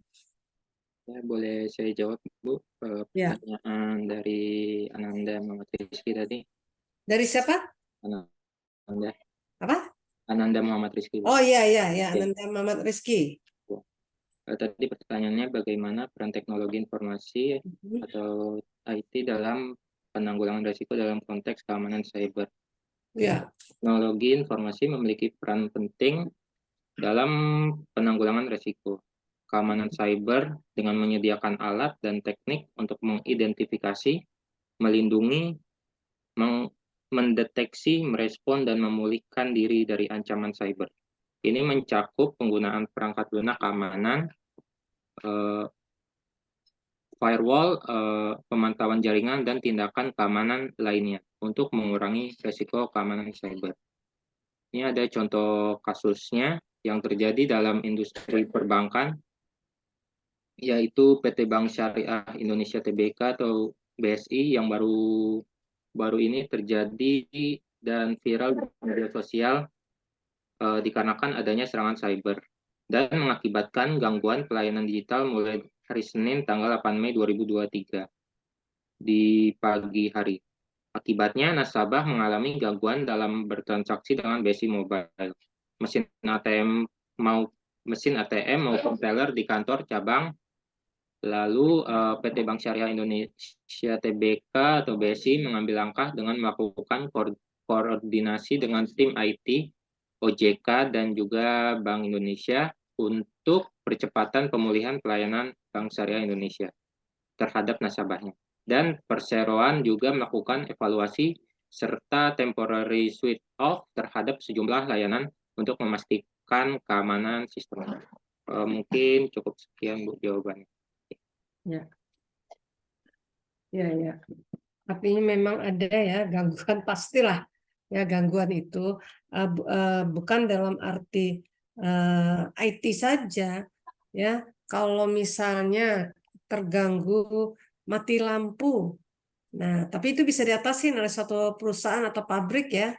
Ya, boleh saya jawab, Bu, Ya. pertanyaan dari Ananda Muhammad Rizky tadi. Dari siapa? Ananda. Apa? Ananda Muhammad Rizky, Bu. Oh iya, Ananda Muhammad Rizky. Tadi pertanyaannya bagaimana peran teknologi informasi atau IT dalam penanggulangan risiko dalam konteks keamanan cyber. Ya. Teknologi informasi memiliki peran penting dalam penanggulangan risiko keamanan cyber dengan menyediakan alat dan teknik untuk mengidentifikasi, melindungi, mendeteksi, merespon, dan memulihkan diri dari ancaman cyber. Ini mencakup penggunaan perangkat lunak keamanan, firewall, pemantauan jaringan, dan tindakan keamanan lainnya untuk mengurangi risiko keamanan cyber. Ini ada contoh kasusnya yang terjadi dalam industri perbankan, yaitu PT Bank Syariah Indonesia Tbk atau BSI yang baru ini terjadi dan viral di media sosial dikarenakan adanya serangan cyber dan mengakibatkan gangguan pelayanan digital mulai hari Senin tanggal 8 Mei 2023 di pagi hari. Akibatnya nasabah mengalami gangguan dalam bertransaksi dengan BSI Mobile. Mesin ATM maupun teller di kantor cabang. Lalu PT Bank Syariah Indonesia Tbk atau BSI mengambil langkah dengan melakukan koordinasi dengan tim IT, OJK, dan juga Bank Indonesia untuk percepatan pemulihan pelayanan Bank Syariah Indonesia terhadap nasabahnya. Dan perseroan juga melakukan evaluasi serta temporary switch off terhadap sejumlah layanan untuk memastikan meningkatkan keamanan sistem. Mungkin cukup sekian Bu jawabannya. Ya, ya. Artinya memang ada ya gangguan pastilah ya gangguan itu bukan dalam arti IT saja ya. Kalau misalnya terganggu mati lampu, nah tapi itu bisa diatasi oleh suatu perusahaan atau pabrik ya.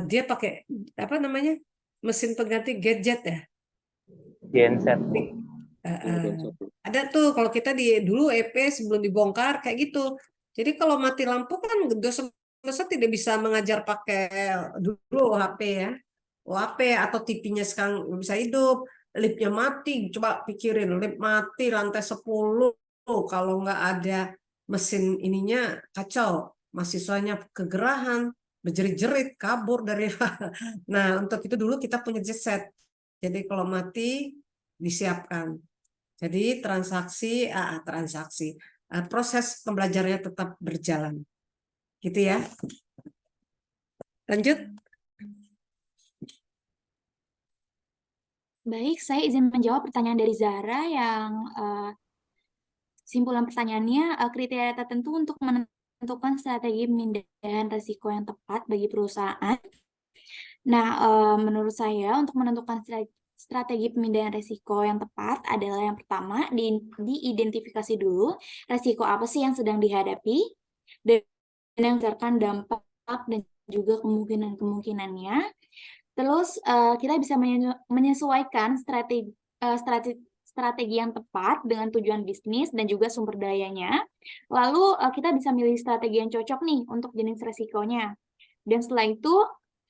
Dia pakai apa namanya mesin pengganti gadget ya. Genset. Ada tuh kalau kita dulu EP sebelum dibongkar kayak gitu. Jadi kalau mati lampu kan dosa tidak bisa mengajar pakai dulu HP ya. HP atau TV-nya sekarang nggak bisa hidup. Liftnya mati, coba pikirin lift mati lantai 10 kalau nggak ada mesin ininya kacau. Mahasiswanya kegerahan, berjerit-jerit, kabur dari. Nah untuk itu dulu kita punya genset. Jadi kalau mati disiapkan. Jadi transaksi proses pembelajarannya tetap berjalan, gitu ya. Lanjut. Baik, saya izin menjawab pertanyaan dari Zahra yang simpulan pertanyaannya, kriteria tertentu untuk menentukan strategi pemindahan risiko yang tepat bagi perusahaan. Nah, menurut saya untuk menentukan strategi pemindahan risiko yang tepat adalah yang pertama, diidentifikasi dulu risiko apa sih yang sedang dihadapi, dan yang berdasarkan dampak dan juga kemungkinan-kemungkinannya. Terus kita bisa menyesuaikan strategi yang tepat dengan tujuan bisnis dan juga sumber dayanya. Lalu kita bisa milih strategi yang cocok nih untuk jenis resikonya. Dan setelah itu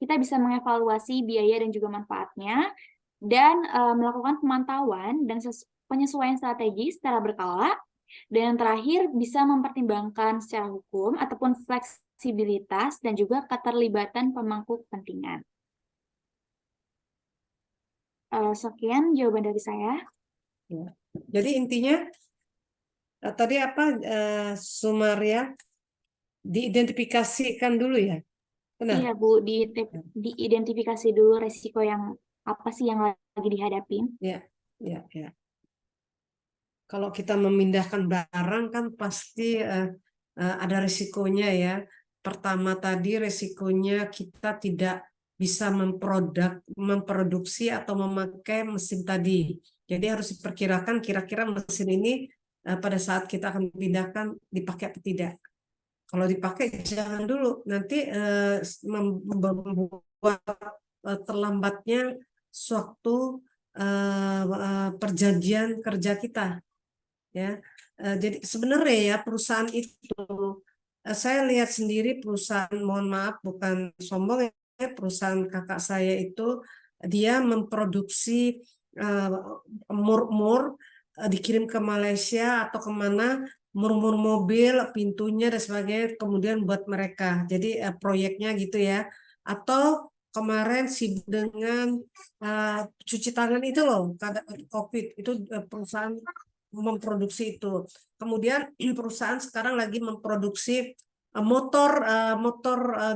kita bisa mengevaluasi biaya dan juga manfaatnya dan melakukan pemantauan dan penyesuaian strategi secara berkala. Dan yang terakhir bisa mempertimbangkan secara hukum ataupun fleksibilitas dan juga keterlibatan pemangku kepentingan. Sekian jawaban dari saya. Ya. Jadi intinya tadi apa Sumaria diidentifikasikan dulu ya, benar? Iya Bu, diidentifikasi dulu resiko yang apa sih yang lagi dihadapi. Ya. Kalau kita memindahkan barang kan pasti ada resikonya ya. Pertama tadi resikonya kita tidak bisa memproduksi atau memakai mesin tadi. Jadi harus diperkirakan kira-kira mesin ini pada saat kita akan pindahkan dipakai atau tidak. Kalau dipakai jangan dulu, nanti membuat terlambatnya suatu perjanjian kerja kita. Ya, jadi sebenarnya ya perusahaan itu saya lihat sendiri perusahaan, mohon maaf bukan sombong ya, perusahaan kakak saya itu dia memproduksi mur-mur dikirim ke Malaysia atau kemana, mur-mur mobil, pintunya dan sebagainya, kemudian buat mereka. Jadi proyeknya gitu ya. Atau kemarin sibuk dengan cuci tangan itu loh, COVID itu perusahaan memproduksi itu. Kemudian perusahaan sekarang lagi memproduksi motor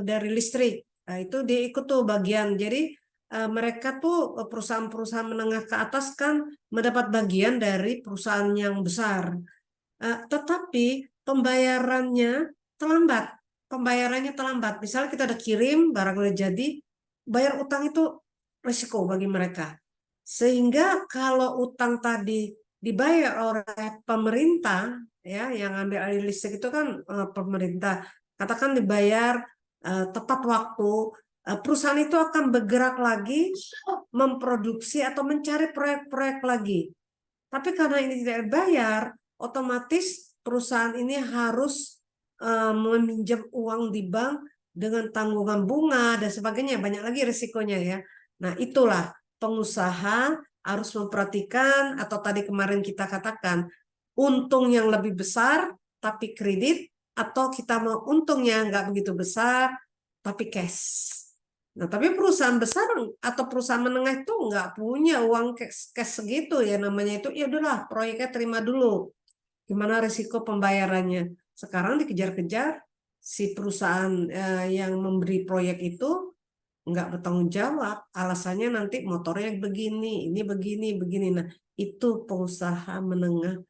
dari listrik. Nah, itu dia ikut tuh bagian. Jadi mereka tuh perusahaan-perusahaan menengah ke atas kan mendapat bagian dari perusahaan yang besar. Tetapi pembayarannya terlambat. Misalnya kita udah kirim barang udah jadi, bayar utang itu risiko bagi mereka. Sehingga kalau utang tadi dibayar oleh pemerintah ya, yang ambil alih listrik itu kan pemerintah, katakan dibayar tepat waktu, perusahaan itu akan bergerak lagi memproduksi atau mencari proyek-proyek lagi. Tapi karena ini tidak dibayar, otomatis perusahaan ini harus meminjam uang di bank dengan tanggungan bunga dan sebagainya, banyak lagi risikonya ya. Nah, itulah pengusaha harus memperhatikan, atau tadi kemarin kita katakan untung yang lebih besar tapi kredit, atau kita mau untungnya nggak begitu besar tapi cash. Nah, tapi perusahaan besar atau perusahaan menengah itu nggak punya uang cash segitu ya, namanya itu ya udahlah proyeknya terima dulu. Gimana risiko pembayarannya? Sekarang dikejar-kejar si perusahaan yang memberi proyek itu nggak bertanggung jawab, alasannya nanti motornya begini, ini begini, begini. Nah, itu pengusaha menengah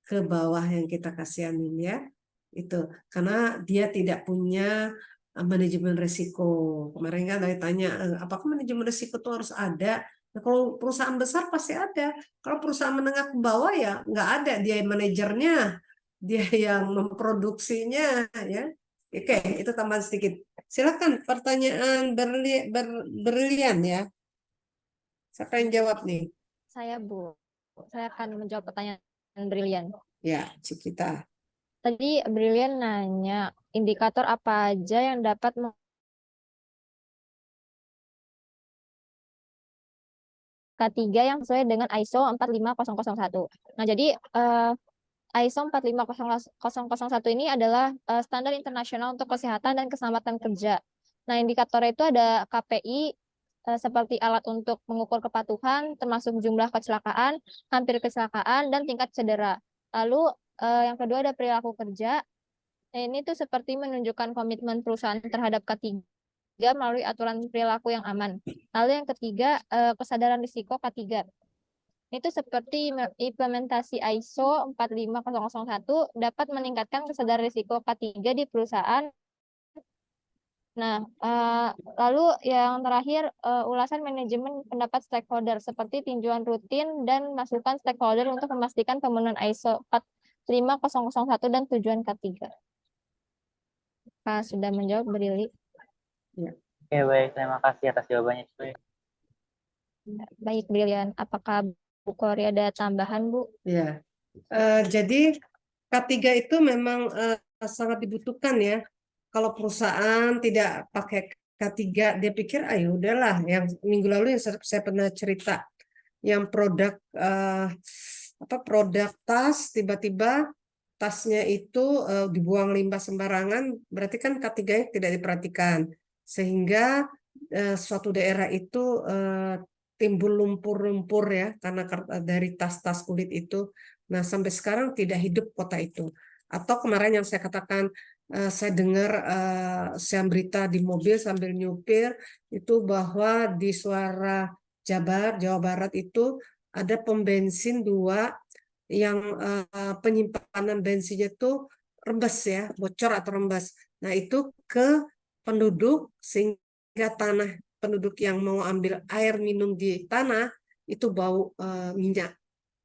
ke bawah yang kita kasihanin ya. Itu karena dia tidak punya manajemen risiko. Kemarin kan ada tanya, apakah manajemen risiko itu harus ada? Nah, kalau perusahaan besar pasti ada. Kalau perusahaan menengah ke bawah ya nggak ada. Dia manajernya, dia yang memproduksinya ya. Oke, itu tambahan sedikit. Silakan pertanyaan berlian ya. Siapa yang jawab nih? Saya Bu, saya akan menjawab pertanyaan Brilian. Ya, Cikita. Tadi Brilian nanya indikator apa aja yang dapat K3 yang sesuai dengan ISO 45001. Nah, jadi ISO 45001 ini adalah standar internasional untuk kesehatan dan keselamatan kerja. Nah, indikatornya itu ada KPI seperti alat untuk mengukur kepatuhan, termasuk jumlah kecelakaan, hampir kecelakaan, dan tingkat cedera. Lalu yang kedua ada perilaku kerja. Nah, ini tuh seperti menunjukkan komitmen perusahaan terhadap K3 melalui aturan perilaku yang aman. Lalu yang ketiga kesadaran risiko K3. Itu seperti implementasi ISO 45001 dapat meningkatkan kesadaran risiko K3 di perusahaan. Nah, lalu yang terakhir ulasan manajemen pendapat stakeholder seperti tinjauan rutin dan masukan stakeholder untuk memastikan pemenuhan ISO 45001 dan tujuan K3. Kak sudah menjawab, Brili. Oke, baik. Terima kasih atas jawabannya, cuy. Baik, Brilian. Apakah Bu Kori ada tambahan, Bu? Ya, jadi K3 itu memang sangat dibutuhkan ya. Kalau perusahaan tidak pakai K3, dia pikir, ayo udahlah. Yang minggu lalu yang saya pernah cerita, yang produk tas tiba-tiba tasnya itu dibuang limbah sembarangan, berarti kan K3-nya tidak diperhatikan, sehingga suatu daerah itu timbul lumpur-lumpur ya karena dari tas-tas kulit itu. Nah, sampai sekarang tidak hidup kota itu. Atau kemarin yang saya katakan, saya dengar siaran berita di mobil sambil nyupir itu bahwa di Suara Jabar, Jawa Barat itu ada pom bensin 2 yang penyimpanan bensinnya itu rembes ya, bocor atau rembes. Nah, itu ke penduduk sehingga tanah penduduk yang mau ambil air minum di tanah itu bau minyak.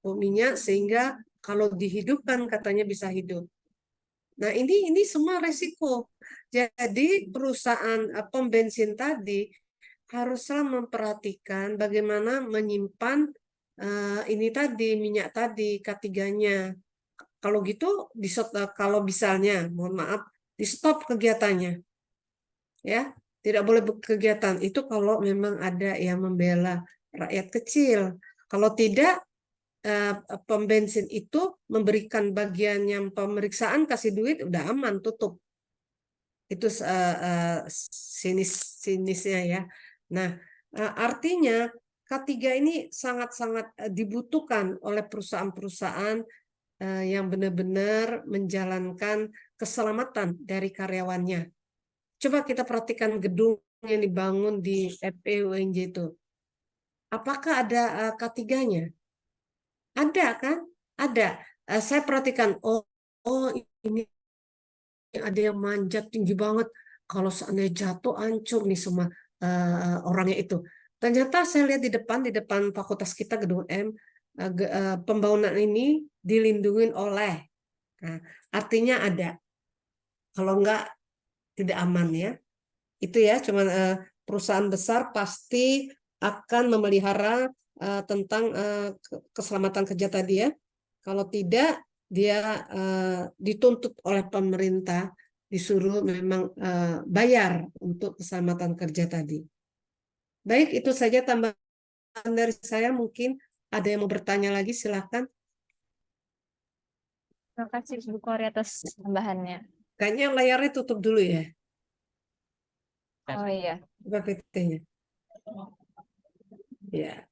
Bau minyak sehingga kalau dihidupkan katanya bisa hidup. Nah, ini semua resiko. Jadi perusahaan pom bensin tadi haruslah memperhatikan bagaimana menyimpan ini tadi minyak tadi K3-nya. Kalau gitu kalau misalnya mohon maaf di stop kegiatannya. Ya, tidak boleh berkegiatan. Itu kalau memang ada yang membela rakyat kecil. Kalau tidak pom bensin itu memberikan bagian yang pemeriksaan kasih duit udah aman tutup. Itu sinisnya ya. Nah, artinya K3 ini sangat-sangat dibutuhkan oleh perusahaan-perusahaan yang benar-benar menjalankan keselamatan dari karyawannya. Coba kita perhatikan gedung yang dibangun di FEUNJ itu. Apakah ada K3-nya? Ada kan? Ada. Saya perhatikan, oh ini ada yang manjat tinggi banget. Kalau seandainya jatuh, hancur nih semua orangnya itu. Ternyata saya lihat di depan fakultas kita gedung M, pembangunan ini dilindungi oleh. Nah, artinya ada. Kalau enggak, tidak aman ya. Itu ya, cuman perusahaan besar pasti akan memelihara tentang keselamatan kerja tadi ya. Kalau tidak, dia dituntut oleh pemerintah, disuruh memang bayar untuk keselamatan kerja tadi. Baik, itu saja tambahan dari saya. Mungkin ada yang mau bertanya lagi, silakan. Terima kasih Bu Kori atas tambahannya. Kayaknya layarnya tutup dulu ya, Oh iya. PPT-nya. Ya.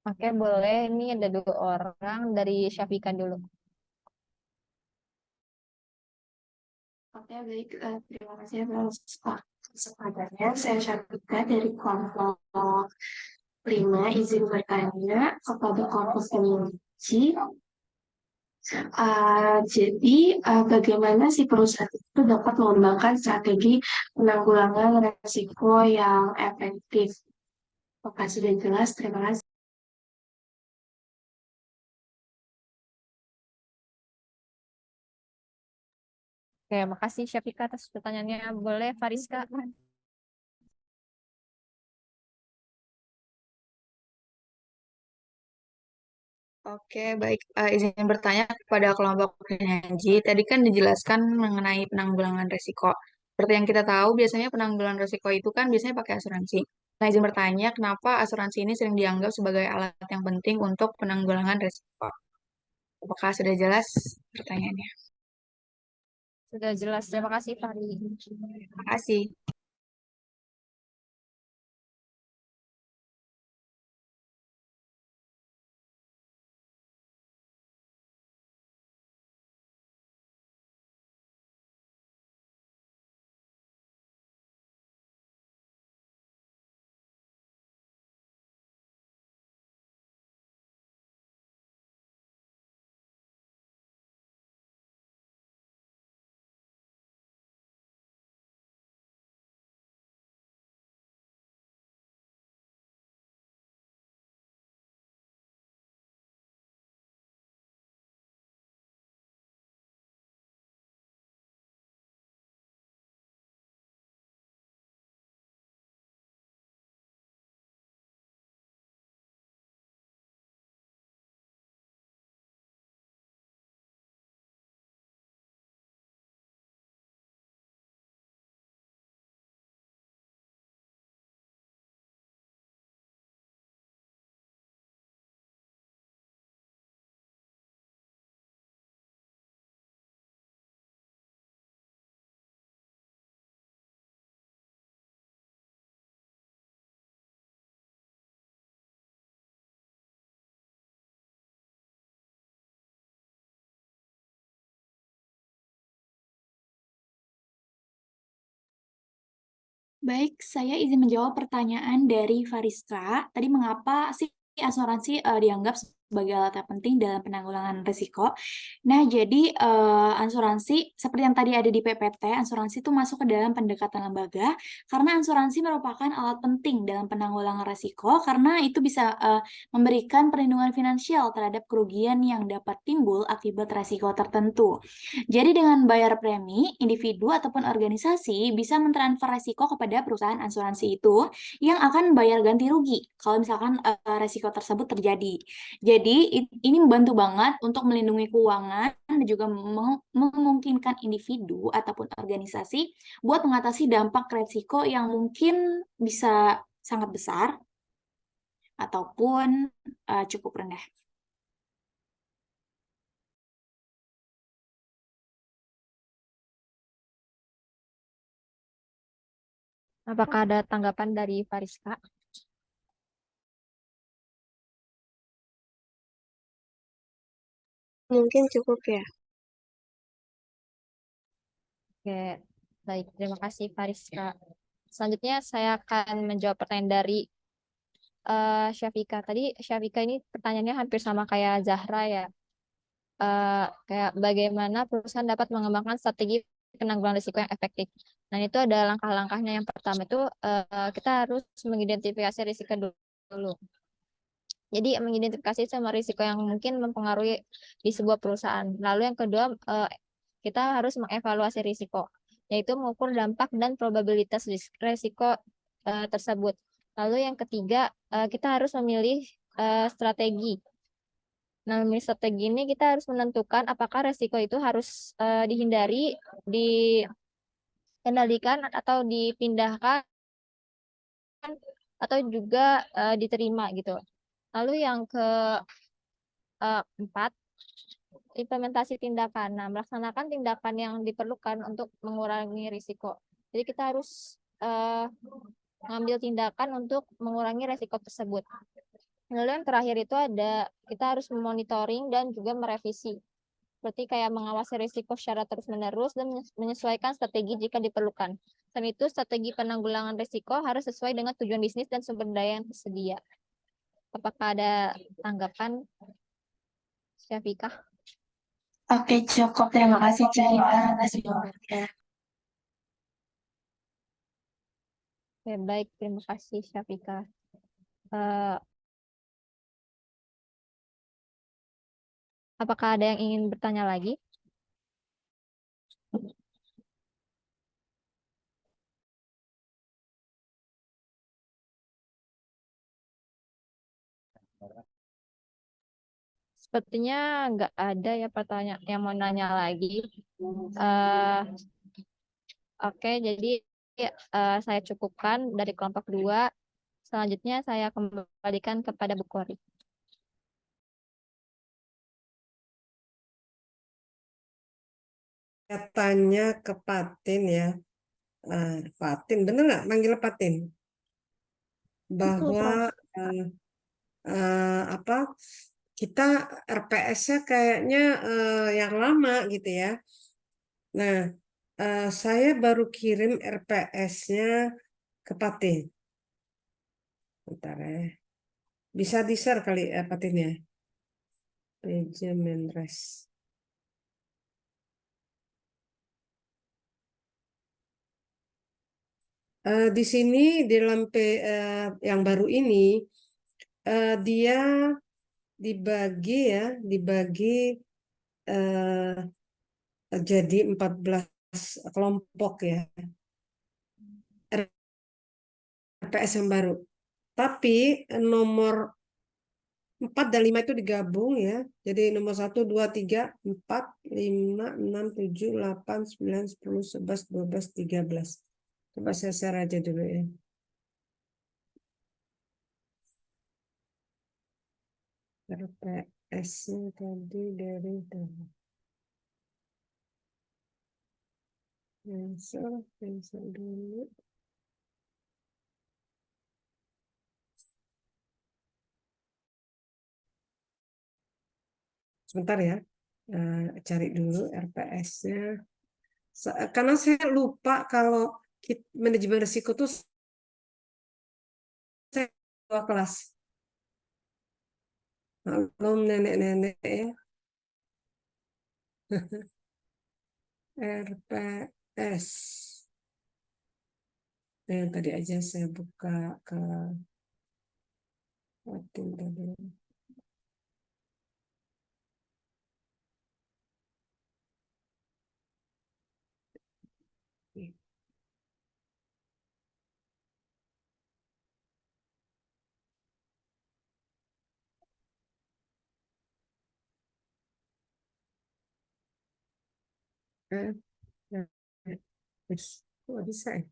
Oke, boleh. Ini ada 2 orang dari Syafika dulu. Oke, baik. Terima kasih atas kesempatannya. Saya Syafika dari kelompok 5 izin bertanya kepada kelompok energi. Jadi, bagaimana si perusahaan itu dapat mengembangkan strategi penanggulangan risiko yang efektif? Apakah sudah jelas? Terima kasih. Oke, makasih Syafika atas pertanyaannya. Boleh Fariska? Oke, baik. Izin bertanya kepada kelompok penyaji. Tadi kan dijelaskan mengenai penanggulangan risiko. Seperti yang kita tahu, biasanya penanggulangan risiko itu kan biasanya pakai asuransi. Nah, izin bertanya, kenapa asuransi ini sering dianggap sebagai alat yang penting untuk penanggulangan risiko? Apakah sudah jelas pertanyaannya? Sudah jelas. Terima kasih, Fari. Terima kasih. Baik, saya izin menjawab pertanyaan dari Fariska. Tadi mengapa sih asuransi dianggap sebagai alat yang penting dalam penanggulangan risiko? Nah, jadi asuransi seperti yang tadi ada di PPT, asuransi itu masuk ke dalam pendekatan lembaga karena asuransi merupakan alat penting dalam penanggulangan risiko karena itu bisa memberikan perlindungan finansial terhadap kerugian yang dapat timbul akibat risiko tertentu. Jadi dengan bayar premi, individu ataupun organisasi bisa mentransfer resiko kepada perusahaan asuransi itu yang akan bayar ganti rugi kalau misalkan resiko tersebut terjadi. Jadi ini membantu banget untuk melindungi keuangan dan juga memungkinkan individu ataupun organisasi buat mengatasi dampak resiko yang mungkin bisa sangat besar ataupun cukup rendah. Apakah ada tanggapan dari Fariska? Mungkin cukup ya. Oke, baik. Terima kasih, Fariska. Selanjutnya saya akan menjawab pertanyaan dari Syafika. Tadi Syafika ini pertanyaannya hampir sama kayak Zahra ya. Kayak bagaimana perusahaan dapat mengembangkan strategi penanggulangan risiko yang efektif. Nah, itu ada langkah-langkahnya. Yang pertama itu kita harus mengidentifikasi risiko dulu. Jadi mengidentifikasi sama risiko yang mungkin mempengaruhi di sebuah perusahaan. Lalu yang kedua, kita harus mengevaluasi risiko, yaitu mengukur dampak dan probabilitas risiko tersebut. Lalu yang ketiga, kita harus memilih strategi. Nah, memilih strategi ini kita harus menentukan apakah risiko itu harus dihindari, dikendalikan, atau dipindahkan, atau juga diterima gitu. Lalu yang keempat, implementasi tindakan. Nah, melaksanakan tindakan yang diperlukan untuk mengurangi risiko. Jadi kita harus mengambil tindakan untuk mengurangi risiko tersebut. Lalu yang terakhir itu ada kita harus memonitoring dan juga merevisi. seperti kayak mengawasi risiko secara terus-menerus dan menyesuaikan strategi jika diperlukan. Selain itu, strategi penanggulangan risiko harus sesuai dengan tujuan bisnis dan sumber daya yang tersedia. Apakah ada tanggapan, Syafiqah? Oke, cukup. Terima kasih, Cerita, atas jawabannya. Oke, baik, terima kasih Syafiqah. Eh, apakah ada yang ingin bertanya lagi? Sepertinya nggak ada ya pertanyaan yang mau nanya lagi. Eh, oke, jadi saya cukupkan dari kelompok 2. Selanjutnya saya kembalikan kepada Bu Kori. Saya tanya ke Patin ya. Patin, bener nggak manggil Patin? Bahwa apa kita RPS-nya kayaknya yang lama gitu ya. Nah, saya baru kirim RPS-nya ke Patin. Bentar ya. Bisa di-share kali Patin ya. PJ Menres. Di sini di dalam yang baru ini dia dibagi ya, dibagi jadi 14 kelompok ya. RPS yang baru. Tapi nomor 4 dan 5 itu digabung ya. Jadi nomor 1, 2, 3, 4, 5, 6, 7, 8, 9, 10, 11, 12, 13. Coba saya share aja dulu ya. RPS-nya tadi dari cancel dulu. Sebentar ya, cari dulu RPS-nya. Karena saya lupa kalau manajemen risiko itu saya 2 kelas. Maklum nenek-nenek ya. RPS. Tadi aja saya buka ke Patin tadi. Kok bisa ya?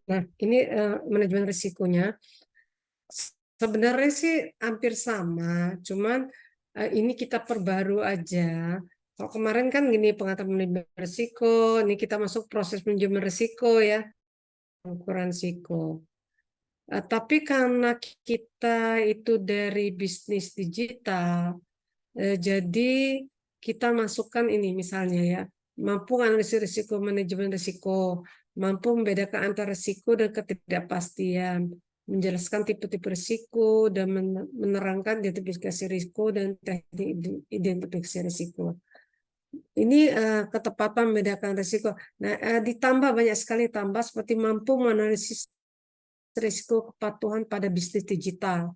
Nah, ini manajemen risikonya sebenarnya sih hampir sama, cuman ini kita perbaru aja Kalau kemarin kan gini pengetahuan manajemen risiko, ini kita masuk proses manajemen risiko ya, pengukuran risiko. Tapi karena kita itu dari bisnis digital, jadi kita masukkan ini misalnya ya, mampu analisis risiko, manajemen risiko, mampu membedakan antara risiko dan ketidakpastian, menjelaskan tipe-tipe risiko dan menerangkan identifikasi risiko dan teknik identifikasi risiko. Ini ketepatan membedakan risiko. Nah, ditambah banyak sekali tambah seperti mampu menganalisis risiko kepatuhan pada bisnis digital.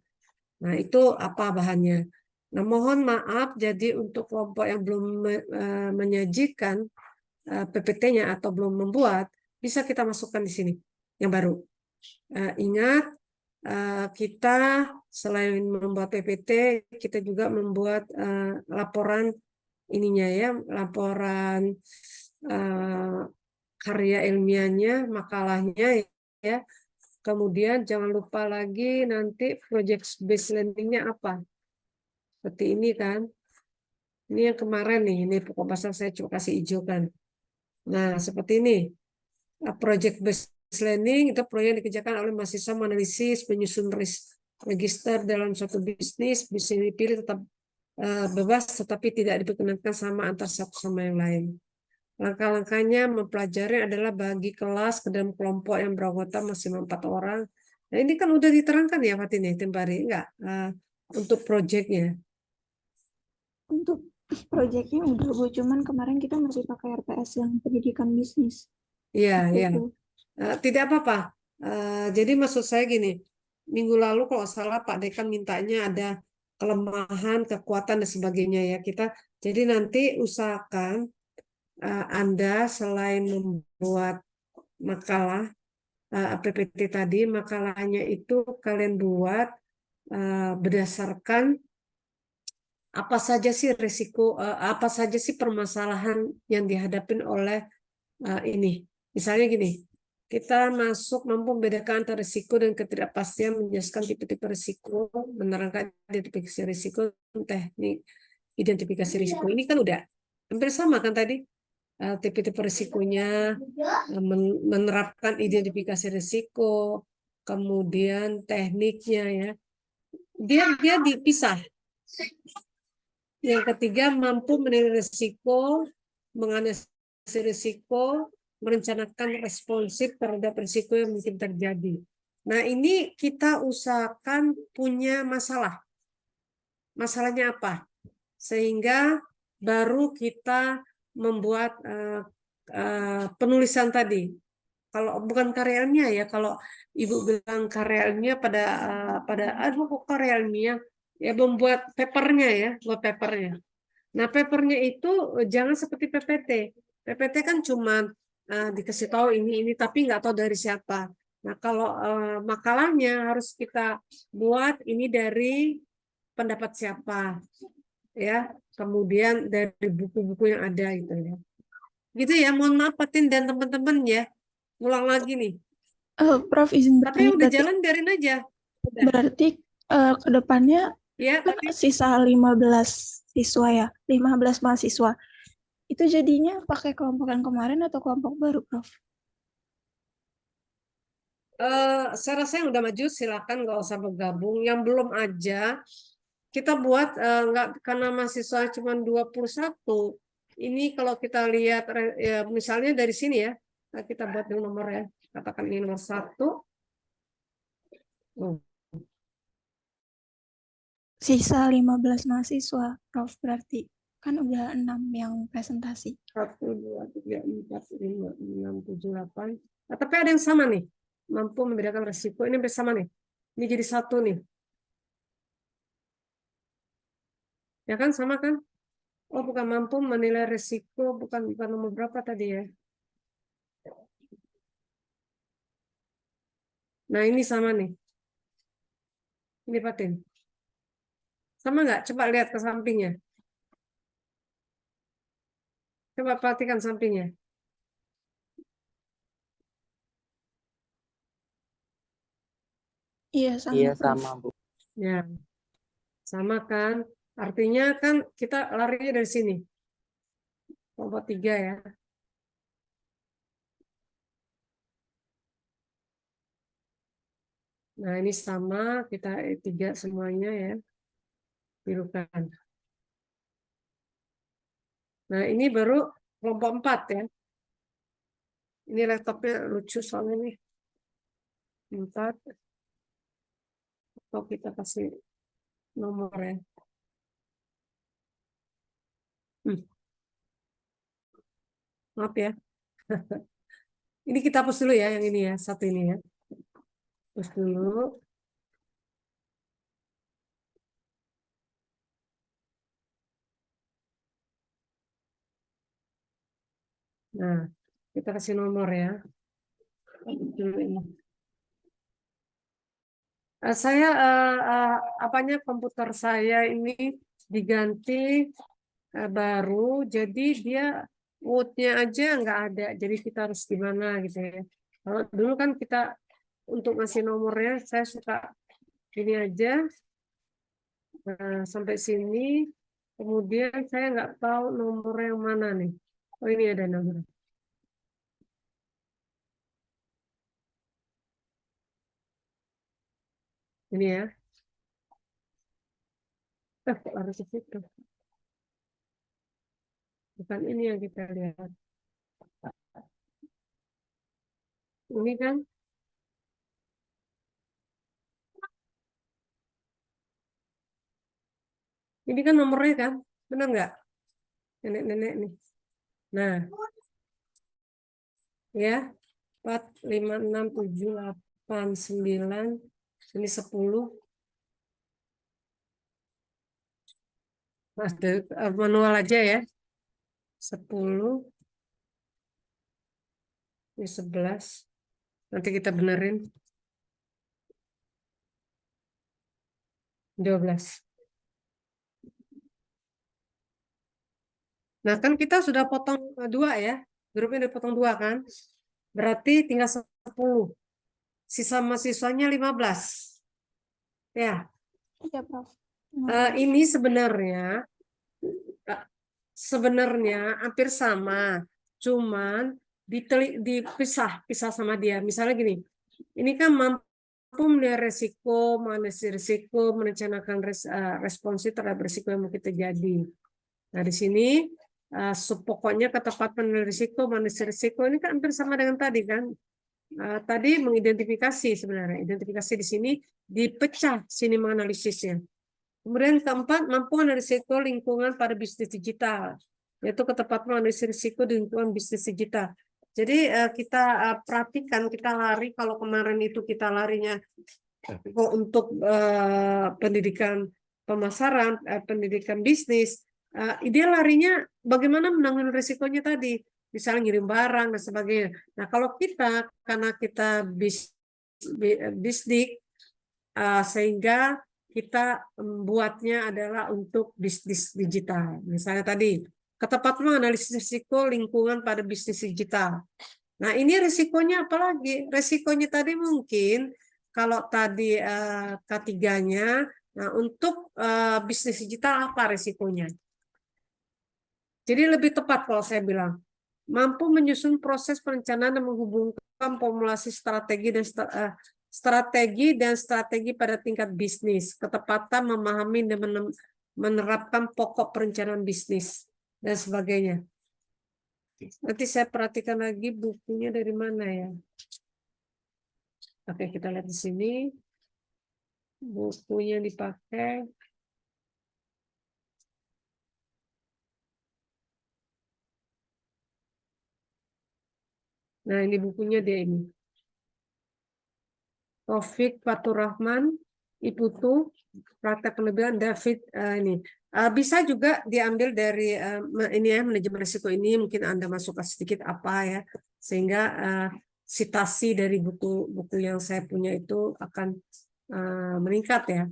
Nah, itu apa bahannya? Nah, mohon maaf, jadi untuk kelompok yang belum menyajikan PPT-nya atau belum membuat, bisa kita masukkan di sini yang baru. Ingat, kita selain membuat PPT, kita juga membuat laporan ininya ya, laporan karya ilmiahnya, makalahnya ya. Kemudian jangan lupa lagi nanti project based learning-nya apa. Seperti ini kan. Ini yang kemarin nih, ini pokok pasal saya coba kasih hijaukan. Nah, seperti ini. Project based learning itu proyek yang dikerjakan oleh mahasiswa menganalisis, menyusun register dalam suatu bisnis, bisa dipilih tetap bebas tetapi tidak diperkenankan sama antar satu sama yang lain. Langkah-langkahnya mempelajari adalah bagi kelas ke dalam kelompok yang beranggota maksimal 4 orang. Nah, ini kan udah diterangkan ya Fatini, Tembari, enggak? Untuk proyeknya. Untuk proyeknya udah Bu, cuman kemarin kita masih pakai RPS yang pendidikan bisnis. Iya, iya. Gitu. Tidak apa-apa. Jadi maksud saya gini, minggu lalu kalau salah Pak Dekan mintanya ada kelemahan, kekuatan dan sebagainya ya kita. Jadi nanti usahakan Anda selain membuat makalah PPT tadi, makalahnya itu kalian buat berdasarkan apa saja sih risiko, apa saja sih permasalahan yang dihadapin oleh ini. Misalnya gini, kita masuk mampu membedakan antara risiko dan ketidakpastian, menjelaskan tipe-tipe risiko, menerangkan identifikasi risiko, teknik identifikasi risiko. Ini kan udah hampir sama kan tadi, tipe-tipe risikonya, menerapkan identifikasi risiko, kemudian tekniknya ya. Dia dipisah. Yang ketiga, mampu menilai risiko, menganalisis risiko, merencanakan responsif terhadap risiko yang mungkin terjadi. Nah, ini kita usahakan punya masalah. Masalahnya apa? Sehingga baru kita membuat penulisan tadi. Kalau bukan karya ilmiah ya, kalau Ibu bilang karya ilmiah aduh kok karya ilmiah, ya membuat papernya ya, buat papernya. Nah, papernya itu jangan seperti PPT. PPT kan cuma dikasih tahu ini, tapi nggak tahu dari siapa. Nah, kalau makalahnya harus kita buat ini dari pendapat siapa, ya. Kemudian dari buku-buku yang ada gitu ya. Gitu ya, mohon maaf Patin dan teman-teman ya. Ulang lagi nih. Prof izin Tapi bertanya, udah berarti, jalan biarin aja. Udah. berarti ke depannya Ya, kan sisa 15 siswa ya, 15 mahasiswa. Itu jadinya pakai kelompok yang kemarin atau kelompok baru, Prof? Saya rasa yang udah maju silakan nggak usah bergabung. Yang belum aja kita buat nggak karena mahasiswa cuma 21. Ini kalau kita lihat ya, misalnya dari sini ya, nah, kita buat yang nomor ya, katakan ini nomor 1. Sisa 15 mahasiswa, Prof, berarti. Kan udah 6 yang presentasi. 1, 2, 3, 4, 5, 6, 7, 8. Nah, tapi ada yang sama nih, mampu membedakan resiko. Ini bersama nih, ini jadi 1 nih. Ya kan, sama kan? Oh, bukan mampu menilai resiko, bukan nomor berapa tadi ya? Nah, ini sama nih. Ini Patin. Sama nggak? Coba lihat ke sampingnya. Coba perhatikan sampingnya. Iya, sama, Iya, Prof. sama, Bu. Ya, sama kan? Artinya kan kita larinya dari sini. Kelompok 3 ya. Nah, ini sama, kita 3 semuanya ya. Birukan. Nah, ini baru kelompok 4 ya. Ini laptopnya lucu soalnya nih. 4. Atau kita kasih nomor ya. Maaf ya. Ini kita hapus dulu ya, yang ini ya, satu ini ya. Hapus dulu. Nah, kita kasih nomor ya. Hapus dulu ini. Saya apanya komputer saya ini diganti baru, jadi dia Word-nya aja nggak ada, jadi kita harus gimana gitu ya. Kalau dulu kan kita untuk ngasih nomornya, saya suka ini aja sampai sini, kemudian saya nggak tahu nomor yang mana nih. Oh ini ada nomor. Ini ya. Kok harus ke situ? Bukan ini yang kita lihat. Ini kan ini kan nomornya kan, benar nggak? Nenek-nenek nih. Nah, ya 4, 5, 6, 7, 8, 9, ini 10. Mas, manual aja ya. 10, ini 11. Nanti kita benerin. 12. Nah, kan kita sudah potong 2 ya. Grupnya udah potong 2 kan. Berarti tinggal 10. Sisa mahasiswanya 15. Ya. Iya, Prof. Ini sebenarnya hampir sama. Cuman dipisah sama dia. Misalnya gini. Ini kan mampu melihat resiko, menganalisis risiko, merencanakan responsi terhadap risiko yang mungkin terjadi. Nah, di sini pokoknya ketepatan risiko, menganalisis risiko ini kan hampir sama dengan tadi kan. Tadi mengidentifikasi sebenarnya. Identifikasi di sini dipecah sini menganalisisnya. Kemudian keempat, mampu menganalisis risiko lingkungan pada bisnis digital, yaitu ketepatan menganalisis risiko di lingkungan bisnis digital. Jadi kita perhatikan, kita lari, kalau kemarin itu kita larinya untuk pendidikan pemasaran, pendidikan bisnis, dia larinya bagaimana menangani risikonya tadi, misalnya ngirim barang dan sebagainya. Nah, kalau kita, karena kita bisdik, sehingga kita membuatnya adalah untuk bisnis digital. Misalnya tadi, ketepatan menganalisis risiko lingkungan pada bisnis digital. Nah, ini risikonya apa lagi? Risikonya tadi mungkin, kalau tadi K3-nya, nah untuk bisnis digital apa risikonya? Jadi lebih tepat kalau saya bilang, mampu menyusun proses perencanaan dan menghubungkan formulasi strategi pada tingkat bisnis, ketepatan memahami dan menerapkan pokok perencanaan bisnis, dan sebagainya. Nanti saya perhatikan lagi bukunya dari mana ya. Oke, kita lihat di sini. Bukunya dipakai. Nah, ini bukunya dia ini. Taufik Faturrahman, Iputu, Praktek Penerbitan David ini. Bisa juga diambil dari ini ya, manajemen risiko ini, mungkin Anda masukkan sedikit apa ya, sehingga citasi dari buku-buku yang saya punya itu akan meningkat ya.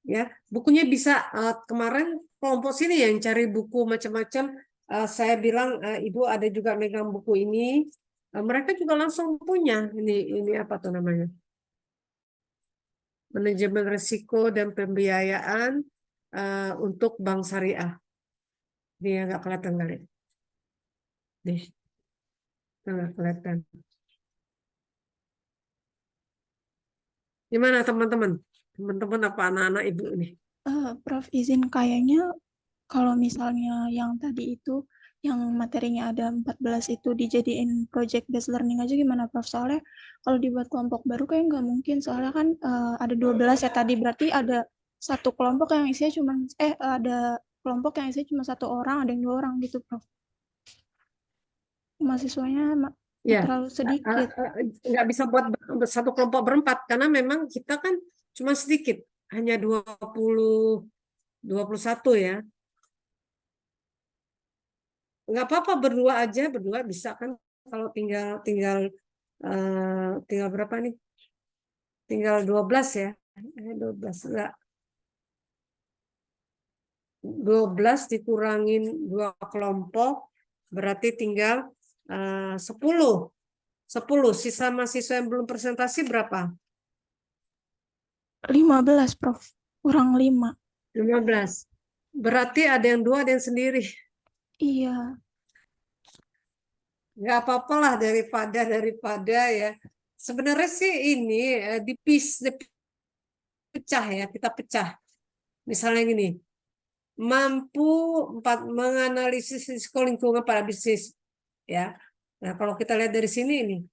Ya, bukunya bisa kemarin kelompok sini yang cari buku macam-macam. Saya bilang Ibu ada juga megang buku ini. Mereka juga langsung punya ini apa tuh namanya? Manajemen risiko dan pembiayaan untuk bank syariah. Dia nggak kelihatan kali. Nih, nggak kelihatan. Gimana teman-teman? Teman-teman apa anak-anak ibu nih? Prof, izin kayaknya kalau misalnya yang tadi itu, yang materinya ada 14 itu dijadiin project based learning aja gimana Prof? Soalnya kalau dibuat kelompok baru kayak nggak mungkin, soalnya kan ada 12 ya tadi, berarti ada satu kelompok yang isinya cuma, ada kelompok yang isinya cuma 1 orang, ada yang 2 orang gitu Prof. Mahasiswanya Ya, terlalu sedikit. nggak bisa buat satu kelompok berempat karena memang kita kan cuma sedikit, hanya 21 ya. Nggak apa-apa berdua aja, berdua bisa kan kalau tinggal berapa nih? Tinggal 12 ya. 12 enggak. 12 dikurangin 2 kelompok berarti tinggal 10. 10 sisa mahasiswa yang belum presentasi berapa? 15 Prof, kurang 5. 15. Berarti ada yang 2, ada yang sendiri. Iya. Nggak apa-apa lah daripada ya. Sebenarnya sih ini dipecah ya, kita pecah. Misalnya gini, mampu menganalisis risiko lingkungan pada bisnis ya. Nah, kalau kita lihat dari sini ini,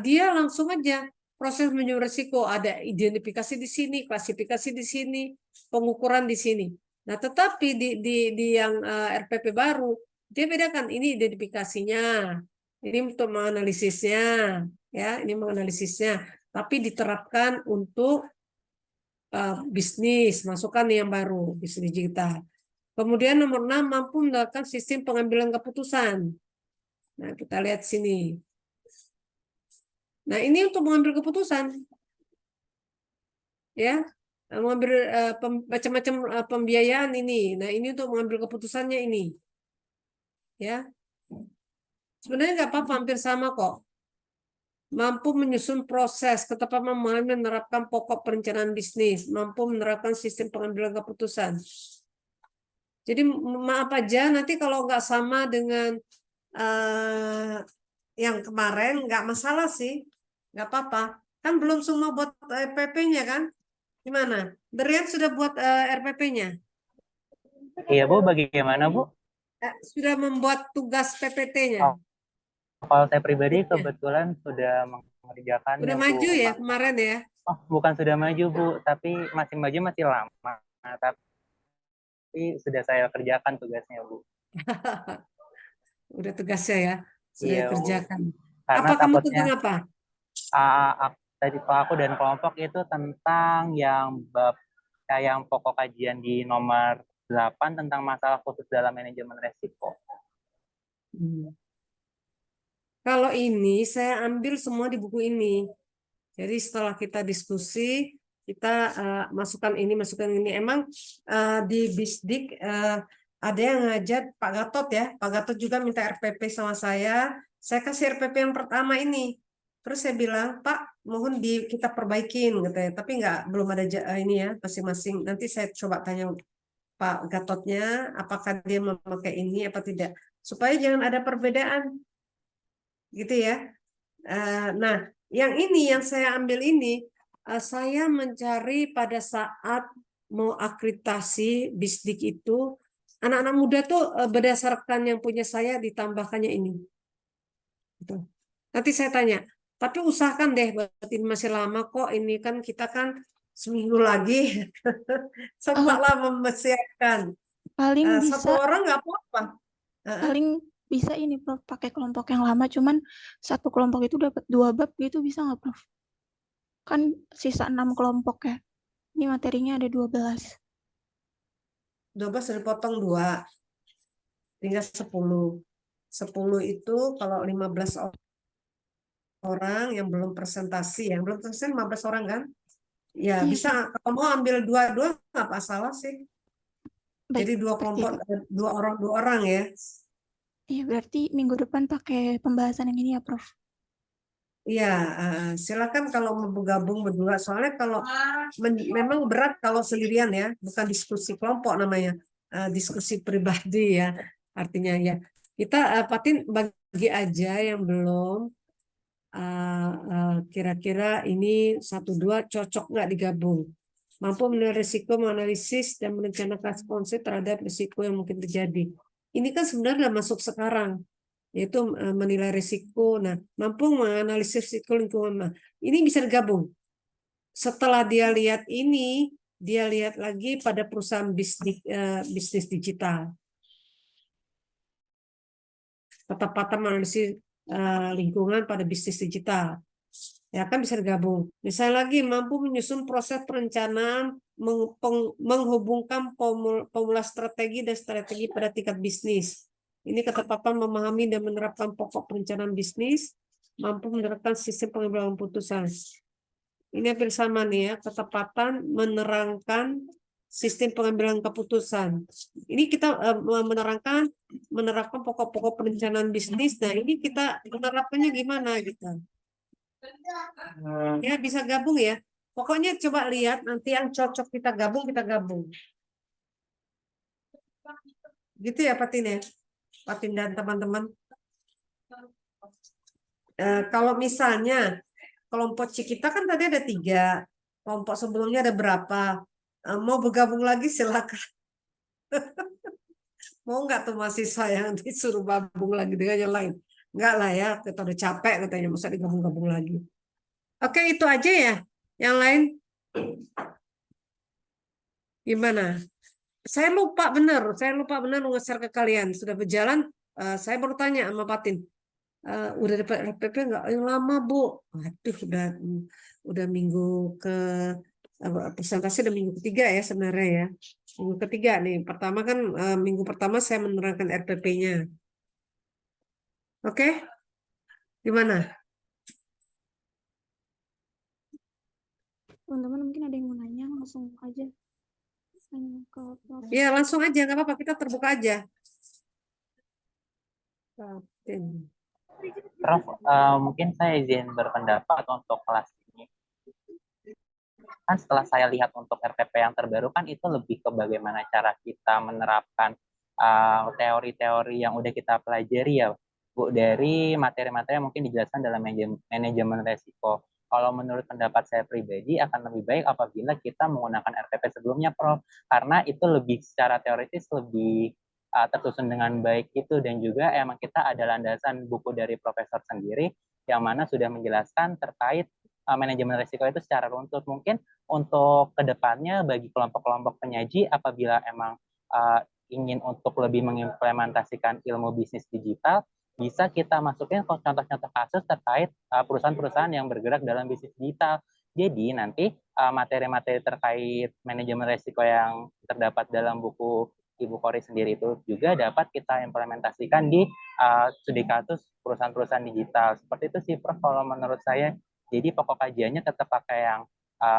dia langsung aja proses manajemen risiko, ada identifikasi di sini, klasifikasi di sini, pengukuran di sini. Nah, tetapi di yang RPP baru, dia bedakan ini identifikasinya, ini untuk menganalisisnya, ya, ini menganalisisnya, tapi diterapkan untuk bisnis, masukkan yang baru, bisnis digital. Kemudian nomor 6, mampu melakukan sistem pengambilan keputusan. Nah, kita lihat sini. Nah, ini untuk mengambil keputusan. Ya, mengambil macam-macam pembiayaan ini. Nah, ini untuk mengambil keputusannya ini. Ya. Sebenarnya nggak apa-apa, hampir sama kok. Mampu menyusun proses, ketepatan memahami menerapkan pokok perencanaan bisnis, mampu menerapkan sistem pengambilan keputusan. Jadi maaf aja nanti kalau nggak sama dengan yang kemarin nggak masalah sih, nggak apa-apa. Kan belum semua buat RPP-nya kan? Gimana? Derian sudah buat RPP-nya? Iya Bu, bagaimana Bu? Sudah membuat tugas PPT-nya? Oh, kalau saya pribadi kebetulan sudah mengerjakannya Udah Bu. maju ya kemarin ya? Oh, bukan sudah maju Bu, tapi masih maju masih lama. Nah, tapi sudah saya kerjakan tugasnya Bu. Udah tugasnya ya, sudah Iya, dikerjakan. Karena Apa kamu takutnya tentang apa? tadi aku dan kelompok itu tentang yang bab yang pokok kajian di nomor 8 tentang masalah khusus dalam manajemen resiko. Kalau ini saya ambil semua di buku ini. Jadi setelah kita diskusi, kita masukkan ini. Emang di Bisdik ada yang ngajar Pak Gatot ya. Pak Gatot juga minta RPP sama saya. Saya kasih RPP yang pertama ini. Terus saya bilang, Pak, mohon kita perbaikin, katanya. Tapi belum ada ini ya, masing-masing. Nanti saya coba tanya Pak Gatotnya, apakah dia memakai ini apa tidak, supaya jangan ada perbedaan, gitu ya. Nah, yang ini yang saya ambil ini, saya mencari pada saat mau akreditasi Bisdik itu, anak-anak muda tuh berdasarkan yang punya saya ditambahkannya ini. Gitu. Nanti saya tanya, tapi usahakan deh, berarti masih lama kok, ini kan kita kan seminggu lagi, sempatlah mempersiapkan. Paling bisa. Satu orang nggak apa-apa. Paling bisa ini Prof, pakai kelompok yang lama, cuman satu kelompok itu dapat 2 bab gitu, bisa nggak Prof? Kan sisa 6 kelompok ya. Ini materinya ada 12. 12 sudah dipotong 2. Tinggal 10. 10 itu kalau 15 orang yang belum presentasi, yang belum presentasi 15 orang kan? Ya, Iya. bisa kalau mau ambil 2-2 nggak masalah sih. Baik, jadi 2 kelompok, 2 orang ya. Iya, berarti minggu depan pakai pembahasan yang ini ya, Prof? Iya, silakan kalau mau bergabung berdua. Soalnya kalau memang berat kalau sendirian ya, bukan diskusi kelompok namanya, diskusi pribadi ya. Artinya ya, kita Patin bagi aja yang belum. Kira-kira ini 1-2 cocok nggak digabung. Mampu menilai risiko, menganalisis, dan merencanakan responsif terhadap risiko yang mungkin terjadi. Ini kan sebenarnya masuk sekarang, yaitu menilai risiko. Nah, mampu menganalisis risiko lingkungan. Nah, ini bisa digabung. Setelah dia lihat ini, dia lihat lagi pada perusahaan bisnis digital. Ketepatan menganalisis lingkungan pada bisnis digital. Ya kan bisa digabung. Misalnya lagi mampu menyusun proses perencanaan, menghubungkan formula strategi dan strategi pada tingkat bisnis. Ini ketepatan memahami dan menerapkan pokok perencanaan bisnis, mampu menerapkan sistem pengambilan keputusan. Ini hampir sama nih ya, ketepatan menerangkan sistem pengambilan keputusan. Ini kita menerapkan pokok-pokok perencanaan bisnis. Nah, ini kita menerapkannya gimana gitu. Ya bisa gabung ya. Pokoknya coba lihat nanti yang cocok kita gabung. Gitu ya Patin ya. Patin dan teman-teman. Kalau misalnya kelompok C kita kan tadi ada 3. Kelompok sebelumnya ada berapa? Mau bergabung lagi silakan. Mau nggak tuh mahasiswa yang disuruh gabung lagi dengan yang lain? Enggak lah ya, kita udah capek katanya, masa digabung-gabung lagi. Oke, itu aja ya. Yang lain gimana? Saya lupa benar nge-share ke kalian. Sudah berjalan, saya baru tanya sama Patin. Udah dapat RPP nggak? Yang lama, Bu. Waduh, udah minggu ke presentasi udah minggu ketiga ya sebenarnya ya. Minggu ketiga nih. Pertama kan minggu pertama saya menerangkan RPP-nya. Oke? Gimana? Teman-teman mungkin ada yang mau nanya, langsung aja. Ya langsung aja, nggak apa-apa, kita terbuka aja. Patin. Prof, mungkin saya izin berpendapat untuk kelas ini. Kan setelah saya lihat untuk RPP yang terbaru kan itu lebih ke bagaimana cara kita menerapkan teori-teori yang udah kita pelajari ya, Bu, dari materi-materi yang mungkin dijelaskan dalam manajemen resiko. Kalau menurut pendapat saya pribadi akan lebih baik apabila kita menggunakan RPP sebelumnya, Prof. Karena itu lebih secara teoritis lebih tersusun dengan baik itu, dan juga emang kita ada landasan buku dari profesor sendiri yang mana sudah menjelaskan terkait manajemen risiko itu secara runtut. Mungkin untuk kedepannya bagi kelompok-kelompok penyaji apabila emang ingin untuk lebih mengimplementasikan ilmu bisnis digital, bisa kita masukin contoh-contoh kasus terkait perusahaan-perusahaan yang bergerak dalam bisnis digital. Jadi nanti materi-materi terkait manajemen risiko yang terdapat dalam buku Ibu Kori sendiri itu juga dapat kita implementasikan di studi kasus perusahaan-perusahaan digital. Seperti itu sih, Prof, kalau menurut saya. Jadi pokok kajiannya tetap pakai yang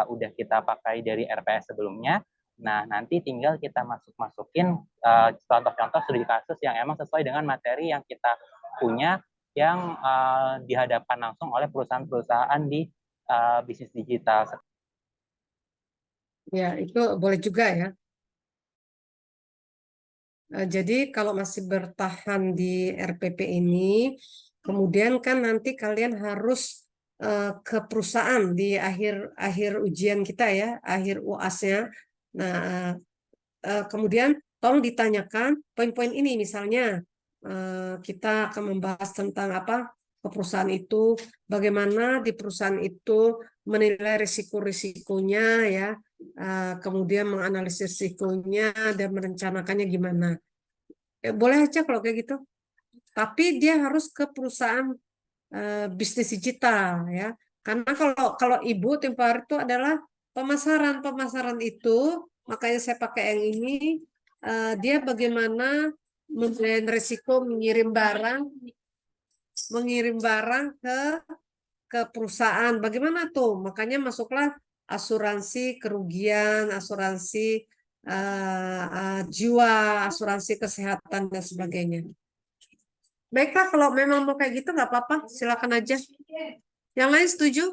udah kita pakai dari RPS sebelumnya. Nah, nanti tinggal kita masukin contoh-contoh studi kasus yang emang sesuai dengan materi yang kita punya, yang dihadapkan langsung oleh perusahaan-perusahaan di bisnis digital. Ya, itu boleh juga ya. Jadi kalau masih bertahan di RPP ini, kemudian kan nanti kalian harus ke perusahaan di akhir ujian kita ya, akhir UAS-nya. Nah, kemudian tolong ditanyakan poin-poin ini, misalnya kita akan membahas tentang apa ke perusahaan itu, bagaimana di perusahaan itu menilai risiko-risikonya ya, kemudian menganalisis risikonya dan merencanakannya gimana. Boleh aja kalau kayak gitu. Tapi dia harus ke perusahaan bisnis digital ya. Karena kalau Ibu tempo hari itu adalah pemasaran itu, makanya saya pakai yang ini. Dia bagaimana menilai risiko mengirim barang ke perusahaan. Bagaimana tuh? Makanya masuklah asuransi kerugian, asuransi jiwa, asuransi kesehatan dan sebagainya. Baiklah, kalau memang mau kayak gitu nggak apa-apa, silakan aja. Yang lain setuju?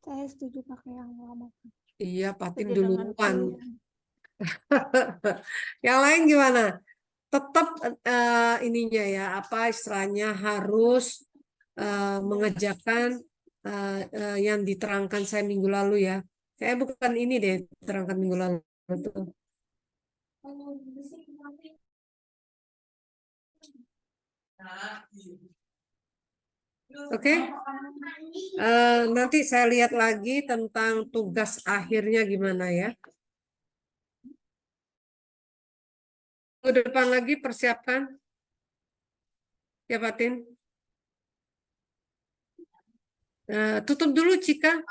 Saya setuju pakai yang lama. Iya, Patin Setuju dengan duluan. pilihan. Yang lain gimana? Tetap ininya ya, apa istilahnya harus mengerjakan yang diterangkan saya minggu lalu ya. Saya bukan ini deh, terangkan minggu lalu. Betul. Oke, nanti saya lihat lagi tentang tugas akhirnya gimana ya. Ke depan lagi persiapkan. Ya, Patin. Tutup dulu Cikita.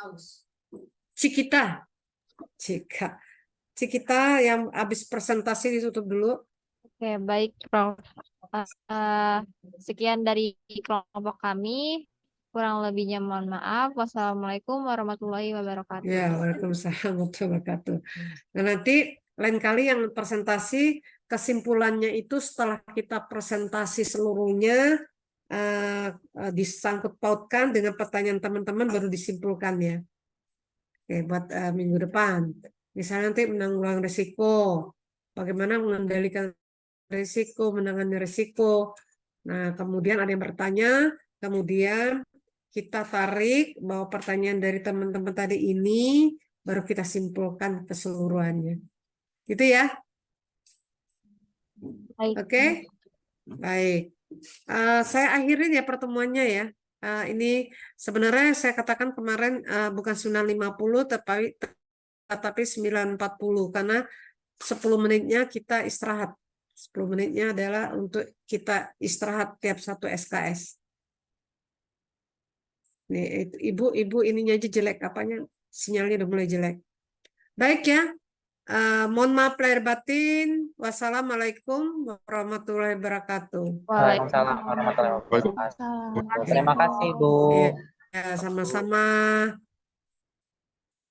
Cikita yang habis presentasi ditutup dulu. Oke, baik, Prof. Sekian dari kelompok kami. Kurang lebihnya mohon maaf. Wassalamualaikum warahmatullahi wabarakatuh. Ya, waalaikumsalam warahmatullahi wabarakatuh. Nah, nanti lain kali yang presentasi kesimpulannya itu setelah kita presentasi seluruhnya disangkut pautkan dengan pertanyaan teman-teman baru disimpulkan ya. Oke, buat minggu depan. Misalnya nanti menanggulangi risiko, bagaimana mengendalikan risiko, menangani risiko. Nah, kemudian ada yang bertanya, kemudian kita tarik bahwa pertanyaan dari teman-teman tadi ini baru kita simpulkan keseluruhannya. Gitu ya? Baik. Oke? Baik. Saya akhirin ya pertemuannya ya. Ini sebenarnya saya katakan kemarin bukan 9.50 tetapi 9.40 karena 10 menitnya kita istirahat. 10 menitnya adalah untuk kita istirahat tiap satu SKS. Nih, ibu ininya aja jelek, apanya sinyalnya udah mulai jelek. Baik ya, mohon maaf lahir batin. Wassalamualaikum warahmatullahi wabarakatuh. Waalaikumsalam warahmatullahi wabarakatuh. Salam. Terima kasih, Bu. Ya, sama-sama.